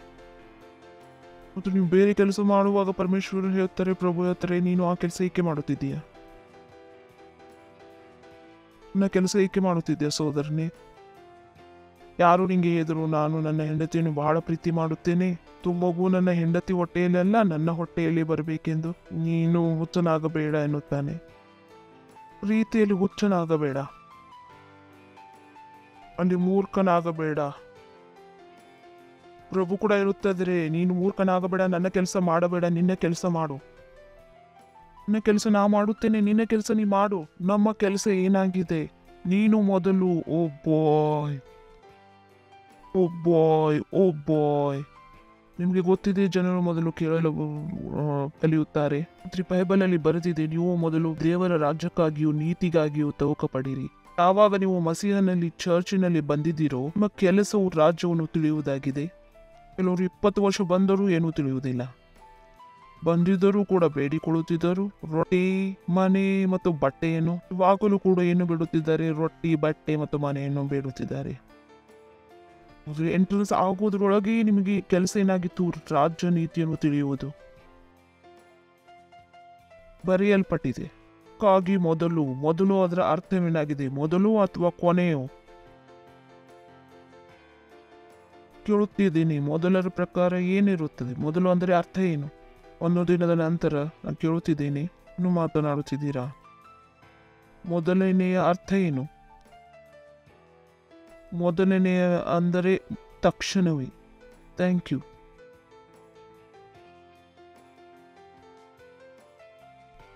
ಮತ್ತು ನೀವು ಬೇರೆ ಕೆಲಸ ಮಾಡುವಾಗ ಪರಮೇಶ್ವರರು ಹೇಳ್ತಾರೆ, ಪ್ರಭು ಹೇಳ್ತಾರೆ, ನೀನು ಆ ಕೆಲಸ ಏಕೆ ಮಾಡುತ್ತಿದ್ದೀಯ? ನನ್ನ ಕೆಲಸ ಏಕೆ ಮಾಡುತ್ತಿದ್ದೀಯ ಸೋದರನೇ? ಯಾರು ನಿಂಗೆ ಎದುರು? ನಾನು ನನ್ನ ಹೆಂಡತಿಯನ್ನು ಬಹಳ ಪ್ರೀತಿ ಮಾಡುತ್ತೇನೆ. ಮಗು ನನ್ನ ಹೆಂಡತಿ ಹೊಟ್ಟೆಯಲ್ಲ, ನನ್ನ ಹೊಟ್ಟೆಯಲ್ಲಿ ಬರಬೇಕೆಂದು. ನೀನು ಹುಚ್ಚನಾಗಬೇಡ ಎನ್ನುತ್ತಾನೆ. ಪ್ರೀತಿಯಲ್ಲಿ ಹುಚ್ಚನಾಗಬೇಡ, ಅಲ್ಲಿ ಮೂರ್ಖನಾಗಬೇಡ. ಪ್ರಭು ಕೂಡ ಇರುತ್ತದೆ, ನೀನು ಮೂರ್ಖನಾಗಬೇಡ, ನನ್ನ ಕೆಲಸ ಮಾಡಬೇಡ, ನಿನ್ನ ಕೆಲಸ ಮಾಡು. ನನ್ನ ಕೆಲಸ ನಾ ಮಾಡುತ್ತೇನೆ, ನಿನ್ನ ಕೆಲಸ ನೀ ಮಾಡು. ನಮ್ಮ ಕೆಲಸ ಏನಾಗಿದೆ? ನೀನು ಮೊದಲು ಓ ಬಾಯ್ ನಿಮಗೆ ಗೊತ್ತಿದೆ, ಜನರು ಮೊದಲು ಕೇಳಲು ಕಲಿಯುತ್ತಾರೆ. ಬೈಬಲಲ್ಲಿ ಬರೆದಿದೆ, ನೀವು ಮೊದಲು ದೇವರ ರಾಜ್ಯಕ್ಕಾಗಿಯೂ ನೀತಿಗಾಗಿಯೂ ತವಕ ಪಡಿರಿ. ಯಾವಾಗ ನೀವು ಮಸೀಹನಲ್ಲಿ ಚರ್ಚಿನಲ್ಲಿ ಬಂದಿದ್ದೀರೋ, ನಿಮ್ಮ ಕೆಲಸವು ರಾಜ್ಯವನ್ನು ತಿಳಿಯುವುದಾಗಿದೆ. ಕೆಲವರು 20 ವರ್ಷ ಬಂದರೂ ಏನೂ ತಿಳಿಯುವುದಿಲ್ಲ. ಬಂದಿದ್ದರೂ ಕೂಡ ಬೇಡಿಕೊಳ್ಳುತ್ತಿದ್ದರು ರೊಟ್ಟಿ, ಮನೆ ಮತ್ತು ಬಟ್ಟೆಯನ್ನು. ಇವಾಗಲೂ ಕೂಡ ಏನು ಬೇಡುತ್ತಿದ್ದಾರೆ? ರೊಟ್ಟಿ, ಬಟ್ಟೆ ಮತ್ತು ಮನೆಯನ್ನು ಬೇಡುತ್ತಿದ್ದಾರೆ. ಎಂಟ್ರೆನ್ಸ್ ಆಗುವುದರೊಳಗೆ ನಿಮಗೆ ಕೆಲಸ ಏನಾಗಿತ್ತು? ರಾಜ್ಯ ನೀತಿಯನ್ನು ತಿಳಿಯುವುದು ಬರೆಯಲ್ಪಟ್ಟಿದೆ. ಹಾಗಾಗಿ ಮೊದಲು ಅದರ ಅರ್ಥವೇನಾಗಿದೆ? ಮೊದಲು ಅಥವಾ ಕೊನೆಯೋ? ಕೇಳುತ್ತಿದ್ದೀನಿ, ಮೊದಲರ ಪ್ರಕಾರ ಏನಿರುತ್ತದೆ? ಮೊದಲು ಅಂದರೆ ಅರ್ಥ ಏನು? ಒಂದು ದಿನದ ನಂತರ ನಾನು ಕೇಳುತ್ತಿದ್ದೇನೆ, ಇನ್ನು ಮಾತನಾಡುತ್ತಿದ್ದೀರಾ? ಮೊದಲನೆಯ ಅರ್ಥ ಏನು? ಮೊದಲನೆಯ ಅಂದರೆ ತಕ್ಷಣವೇ. Thank you.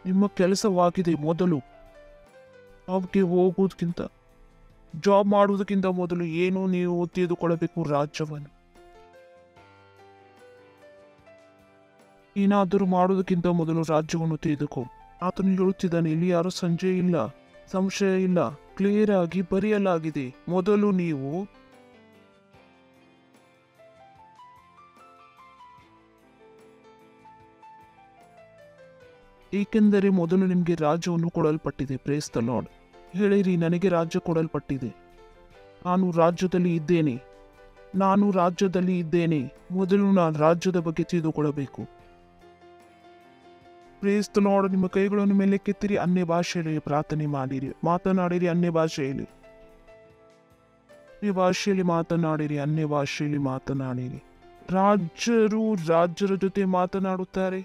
ನಿಮ್ಮ ಕೆಲಸವಾಗಿದೆ ಮೊದಲು. ಜಾಬ್ಗೆ ಹೋಗುವುದಕ್ಕಿಂತ, ಜಾಬ್ ಮಾಡುವುದಕ್ಕಿಂತ ಮೊದಲು ಏನು ನೀವು ತಿಳಿದುಕೊಳ್ಳಬೇಕು? ರಾಜ್ಯವನ್ನು. ಏನಾದರೂ ಮಾಡುವುದಕ್ಕಿಂತ ಮೊದಲು ರಾಜ್ಯವನ್ನು ತಿಳಿದುಕೋ. ಆತನು ಹೇಳುತ್ತಿದ್ದಾನೆ, ಇಲ್ಲಿ ಯಾರು ಸಂಶಯ ಇಲ್ಲ, ಕ್ಲಿಯರ್ ಆಗಿ ಬರೆಯಲಾಗಿದೆ. ಮೊದಲು ನೀವು ಏಕೆಂದರೆ ಮೊದಲು ನಿಮಗೆ ರಾಜ್ಯವನ್ನು ಕೊಡಲ್ಪಟ್ಟಿದೆ. Praise the Lord. ಹೇಳಿರಿ, ನನಗೆ ರಾಜ್ಯ ಕೊಡಲ್ಪಟ್ಟಿದೆ, ನಾನು ರಾಜ್ಯದಲ್ಲಿ ಇದ್ದೇನೆ. ಮೊದಲು ನಾನು ರಾಜ್ಯದ ಬಗ್ಗೆ ತಿಳಿದುಕೊಳ್ಳಬೇಕು. Praise the Lord. ನಿಮ್ಮ ಕೈಗಳನ್ನು ಮೇಲೆಕ್ಕೆತ್ತಿರಿ, ಅನ್ಯ ಭಾಷೆಯಲ್ಲಿ ಪ್ರಾರ್ಥನೆ ಮಾಡಿರಿ, ಮಾತನಾಡಿರಿ ಅನ್ಯ ಭಾಷೆಯಲ್ಲಿ. ಅನ್ಯ ಭಾಷೆಯಲ್ಲಿ ಮಾತನಾಡಿರಿ. ರಾಜ್ಯರ ಜೊತೆ ಮಾತನಾಡುತ್ತಾರೆ.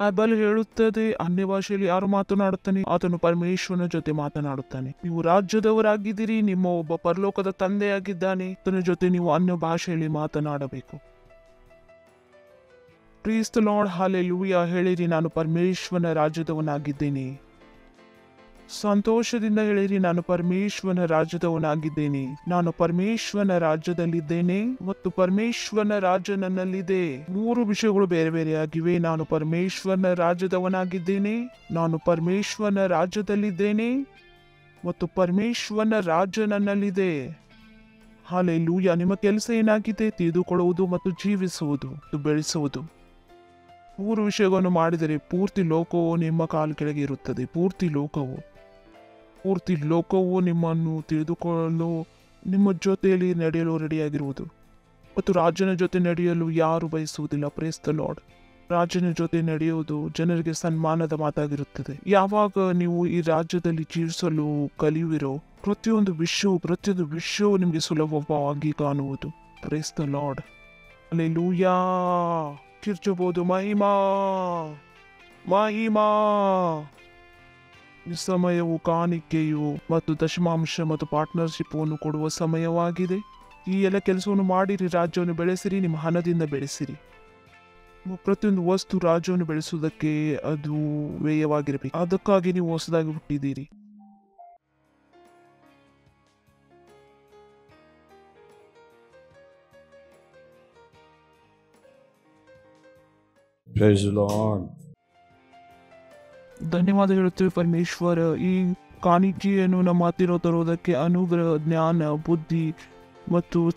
ಬೈಬಲ್ ಹೇಳುತ್ತದೆ, ಅನ್ಯ ಭಾಷೆಯಲ್ಲಿ ಯಾರು ಮಾತನಾಡುತ್ತಾನೆ? ಆತನು ಪರಮೇಶ್ವರನ ಜೊತೆ ಮಾತನಾಡುತ್ತಾನೆ. ನೀವು ರಾಜ್ಯದವರಾಗಿದ್ದೀರಿ, ನಿಮ್ಮ ಒಬ್ಬ ಪರಲೋಕದ ತಂದೆಯಾಗಿದ್ದಾನೆ. ಆತನ ಜೊತೆ ನೀವು ಅನ್ಯ ಭಾಷೆಯಲ್ಲಿ ಮಾತನಾಡಬೇಕು. ಪ್ರೀಸ್ ದ ಲಾರ್ಡ್. ಹಲ್ಲೆಲೂಯಾ. ಹೇಳಿರಿ, ನಾನು ಪರಮೇಶ್ವರನ ರಾಜ್ಯದವನಾಗಿದ್ದೇನೆ. ಸಂತೋಷದಿಂದ ಹೇಳಿರಿ, ನಾನು ಪರಮೇಶ್ವರನ ರಾಜ್ಯದವನಾಗಿದ್ದೇನೆ. ನಾನು ಪರಮೇಶ್ವರನ ರಾಜ್ಯದಲ್ಲಿದ್ದೇನೆ ಮತ್ತು ಪರಮೇಶ್ವರನ ರಾಜ್ಯ ನನ್ನಲ್ಲಿದೆ. 3 ವಿಷಯಗಳು ಬೇರೆ ಬೇರೆಯಾಗಿವೆ. ನಾನು ಪರಮೇಶ್ವರನ ರಾಜ್ಯದವನಾಗಿದ್ದೇನೆ, ನಾನು ಪರಮೇಶ್ವರನ ರಾಜ್ಯದಲ್ಲಿದ್ದೇನೆ ಮತ್ತು ಪರಮೇಶ್ವರನ ರಾಜ್ಯ ನನ್ನಲ್ಲಿದೆ. ಹಲ್ಲೆಲೂಯಾ. ನಿಮ್ಮ ಕೆಲಸ ಏನಾಗಿದೆ? ತಿಳಿದುಕೊಳ್ಳುವುದು ಮತ್ತು ಜೀವಿಸುವುದು ಮತ್ತು ಬೆಳೆಸುವುದು. 3 ವಿಷಯಗಳನ್ನು ಮಾಡಿದರೆ ಪೂರ್ತಿ ಲೋಕವು ನಿಮ್ಮ ಕಾಲು ಕೆಳಗೆ ಇರುತ್ತದೆ. ಪೂರ್ತಿ ಲೋಕವು ನಿಮ್ಮನ್ನು ತಿಳಿದುಕೊಳ್ಳಲು, ನಿಮ್ಮ ಜೊತೆಯಲ್ಲಿ ನಡೆಯಲು ರೆಡಿಯಾಗಿರುವುದು ಮತ್ತು ರಾಜನ ಜೊತೆ ನಡೆಯಲು ಯಾರು ಬಯಸುವುದಿಲ್ಲ. Praise the Lord. ರಾಜನ ಜೊತೆ ನಡೆಯುವುದು ಜನರಿಗೆ ಸನ್ಮಾನದ ಮಾತಾಗಿರುತ್ತದೆ. ಯಾವಾಗ ನೀವು ಈ ರಾಜ್ಯದಲ್ಲಿ ಜೀವಿಸಲು ಕಲಿಯುವಿರೋ ಪ್ರತಿಯೊಂದು ವಿಷಯವು ನಿಮಗೆ ಸುಲಭವಾಗಿ ಕಾಣುವುದು. Praise the Lord. ಹಲ್ಲೆಲೂಯಾ. ಕಿರ್ಚಬಹುದು ಮಹಿಮಾ ಮಹಿಮಾ. ಈ ಸಮಯವು ಕಾಣಿಕೆಯು ಮತ್ತು ದಶಮಾಂಶ ಮತ್ತು ಪಾರ್ಟ್ನರ್ಶಿಪ್ ಅನ್ನು ಕೊಡುವ ಸಮಯವಾಗಿದೆ. ಈ ಎಲ್ಲ ಕೆಲಸವನ್ನು ಮಾಡಿರಿ, ರಾಜ್ಯವನ್ನು ಬೆಳೆಸಿರಿ, ನಿಮ್ಮ ಹಣದಿಂದ ಬೆಳೆಸಿರಿ. ಪ್ರತಿಯೊಂದು ವಸ್ತು ರಾಜ್ಯವನ್ನು ಬೆಳೆಸುವುದಕ್ಕೆ ಅದು ವ್ಯಯವಾಗಿರಬೇಕು. ಅದಕ್ಕಾಗಿ ನೀವು ಹೊಸದಾಗಿ ಹುಟ್ಟಿದ್ದೀರಿ. Praise the Lord. ಧನ್ಯವಾದ ಹೇಳುತ್ತೇವೆ ಪರಮೇಶ್ವರ. ಈ ಕಾಣಿಕೆಯನ್ನು ನಮ್ಮ ಹತ್ತಿರ ತರುವುದಕ್ಕೆ ಅನುಗ್ರಹ, ಜ್ಞಾನ, ಬುದ್ಧಿ ಮತ್ತು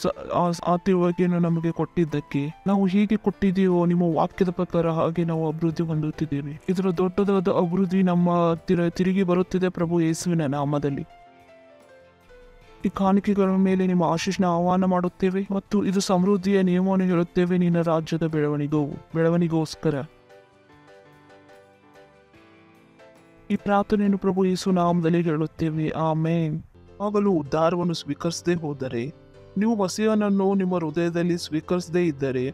ಆ ತಿಳುವಳಿಕೆಯನ್ನು ನಮಗೆ ಕೊಟ್ಟಿದ್ದಕ್ಕೆ, ನಾವು ಹೇಗೆ ಕೊಟ್ಟಿದ್ದೀವೋ ನಿಮ್ಮ ವಾಕ್ಯದ ಪ್ರಕಾರ ಹಾಗೆ ನಾವು ಅಭಿವೃದ್ಧಿ ಹೊಂದುತ್ತಿದ್ದೇವೆ. ಇದರ ದೊಡ್ಡದಾದ ಅಭಿವೃದ್ಧಿ ನಮ್ಮ ಹತ್ತಿರ ತಿರುಗಿ ಬರುತ್ತಿದೆ ಪ್ರಭು ಯೇಸುವಿನ ನಾಮದಲ್ಲಿ. ಈ ಕಾಣಿಕೆಗಳ ಮೇಲೆ ನಿಮ್ಮ ಆಶೀಸ್ನ ಆಹ್ವಾನ ಮಾಡುತ್ತೇವೆ ಮತ್ತು ಇದು ಸಮೃದ್ಧಿಯ ನಿಯಮವನ್ನು ಹೇಳುತ್ತೇವೆ. ನಿನ್ನ ರಾಜ್ಯದ ಬೆಳವಣಿಗೋಸ್ಕರ ಈ ಪ್ರಾರ್ಥನೆಯನ್ನು ಪ್ರಭು ಯೇಸು ನಾಮದಲ್ಲಿ ಹೇಳುತ್ತೇವೆ. ಆಮೇನ್. ಆಗಲೂ ಉದ್ಧಾರವನ್ನು ಸ್ವೀಕರಿಸದೇ ಹೋದರೆ, ನೀವು ಮಸೀಹನನ್ನು ನಿಮ್ಮ ಹೃದಯದಲ್ಲಿ ಸ್ವೀಕರಿಸದೇ ಇದ್ದರೆ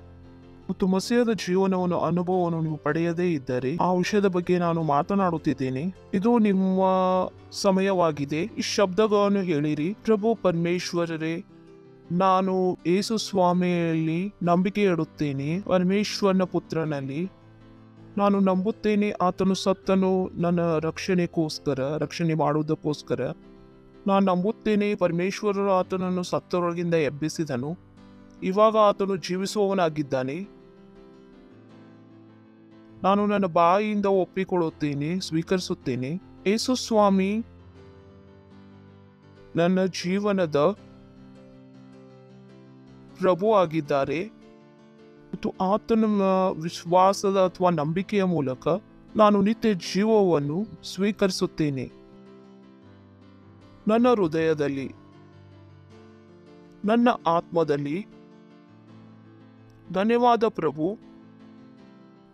ಮತ್ತು ಮಸೀಹದ ಜೀವನವನ್ನು ಅನುಭವವನ್ನು ನೀವು ಪಡೆಯದೇ ಇದ್ದರೆ, ಆ ವಿಷಯದ ಬಗ್ಗೆ ನಾನು ಮಾತನಾಡುತ್ತಿದ್ದೇನೆ. ಇದು ನಿಮ್ಮ ಸಮಯವಾಗಿದೆ. ಈ ಶಬ್ದಗಳನ್ನು ಹೇಳಿರಿ. ಪ್ರಭು ಪರಮೇಶ್ವರರೇ, ನಾನು ಯೇಸು ಸ್ವಾಮಿಯಲ್ಲಿ ನಂಬಿಕೆ ಇಡುತ್ತೇನೆ. ಪರಮೇಶ್ವರನ ಪುತ್ರನಲ್ಲಿ ನಾನು ನಂಬುತ್ತೇನೆ. ಆತನು ಸತ್ತನು ನನ್ನ ರಕ್ಷಣೆ ಮಾಡುವುದಕ್ಕೋಸ್ಕರ. ನಾನು ನಂಬುತ್ತೇನೆ ಪರಮೇಶ್ವರರು ಆತನನ್ನು ಸತ್ತವರೊಳಗಿಂದ ಎಬ್ಬಿಸಿದನು. ಇವಾಗ ಆತನು ಜೀವಿಸುವವನಾಗಿದ್ದಾನೆ. ನಾನು ನನ್ನ ಬಾಯಿಯಿಂದ ಒಪ್ಪಿಕೊಳ್ಳುತ್ತೇನೆ, ಸ್ವೀಕರಿಸುತ್ತೇನೆ. ಯೇಸು ಸ್ವಾಮಿ ನನ್ನ ಜೀವನದ ಪ್ರಭು ಆಗಿದ್ದಾರೆ ಮತ್ತು ಆತನ ವಿಶ್ವಾಸದ ಅಥವಾ ನಂಬಿಕೆಯ ಮೂಲಕ ನಾನು ನಿತ್ಯ ಜೀವವನ್ನು ಸ್ವೀಕರಿಸುತ್ತೇನೆ ನನ್ನ ಹೃದಯದಲ್ಲಿ, ನನ್ನ ಆತ್ಮದಲ್ಲಿ. ಧನ್ಯವಾದ ಪ್ರಭು,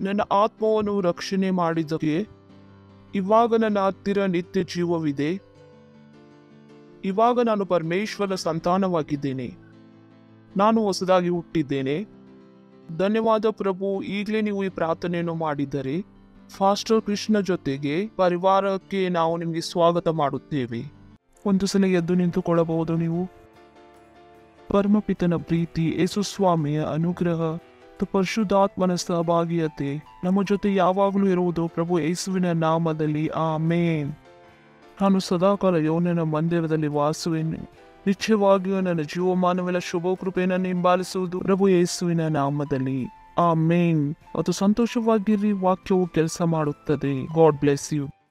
ನನ್ನ ಆತ್ಮವನ್ನು ರಕ್ಷಣೆ ಮಾಡಿದ್ದಕ್ಕೆ. ಇವಾಗ ನನ್ನ ಹತ್ತಿರ ನಿತ್ಯ ಜೀವವಿದೆ. ಇವಾಗ ನಾನು ಪರಮೇಶ್ವರನ ಸಂತಾನವಾಗಿದ್ದೇನೆ. ನಾನು ಹೊಸದಾಗಿ ಹುಟ್ಟಿದ್ದೇನೆ. ಧನ್ಯವಾದ ಪ್ರಭು. ಈಗಲೇ ನೀವು ಈ ಪ್ರಾರ್ಥನೆಯನ್ನು ಮಾಡಿದರೆ ಫಾಸ್ಟರ್ ಕೃಷ್ಣ ಜೊತೆಗೆ ಪರಿವಾರಕ್ಕೆ ನಾವು ನಿಮಗೆ ಸ್ವಾಗತ ಮಾಡುತ್ತೇವೆ. ಒಂದು ಸಲ ಎದ್ದು ನಿಂತುಕೊಳ್ಳಬಹುದು ನೀವು. ಪರಮಪಿತನ ಪ್ರೀತಿ, ಯೇಸು ಸ್ವಾಮಿಯ ಅನುಗ್ರಹ ಮತ್ತು ಪರಿಶುದ್ಧಾತ್ಮನ ಸಹಭಾಗಿಯತೆ ನಮ್ಮ ಜೊತೆ ಯಾವಾಗಲೂ ಇರುವುದು ಪ್ರಭು ಯೇಸುವಿನ ನಾಮದಲ್ಲಿ. ಆಮೇನ್. ನಾನು ಸದಾಕಾಲ ಯೌವನನ ಮಂದಿರದಲ್ಲಿ ವಾಸುವೆನು. ನಿಶ್ಚಯವಾಗಿಯೂ ನನ್ನ ಜೀವಮಾನವೆಲ್ಲ ಶುಭ ಕೃಪೆಯನ್ನು ಹಿಂಬಾಲಿಸುವುದು ಪ್ರಭು ಯೇಸುವಿನ ನಾಮದಲ್ಲಿ. ಆಮೇನ್. ಅದು ಸಂತೋಷವಾಗಿರಿ. ವಾಕ್ಯವು ಕೆಲಸ ಮಾಡುತ್ತದೆ. God bless you.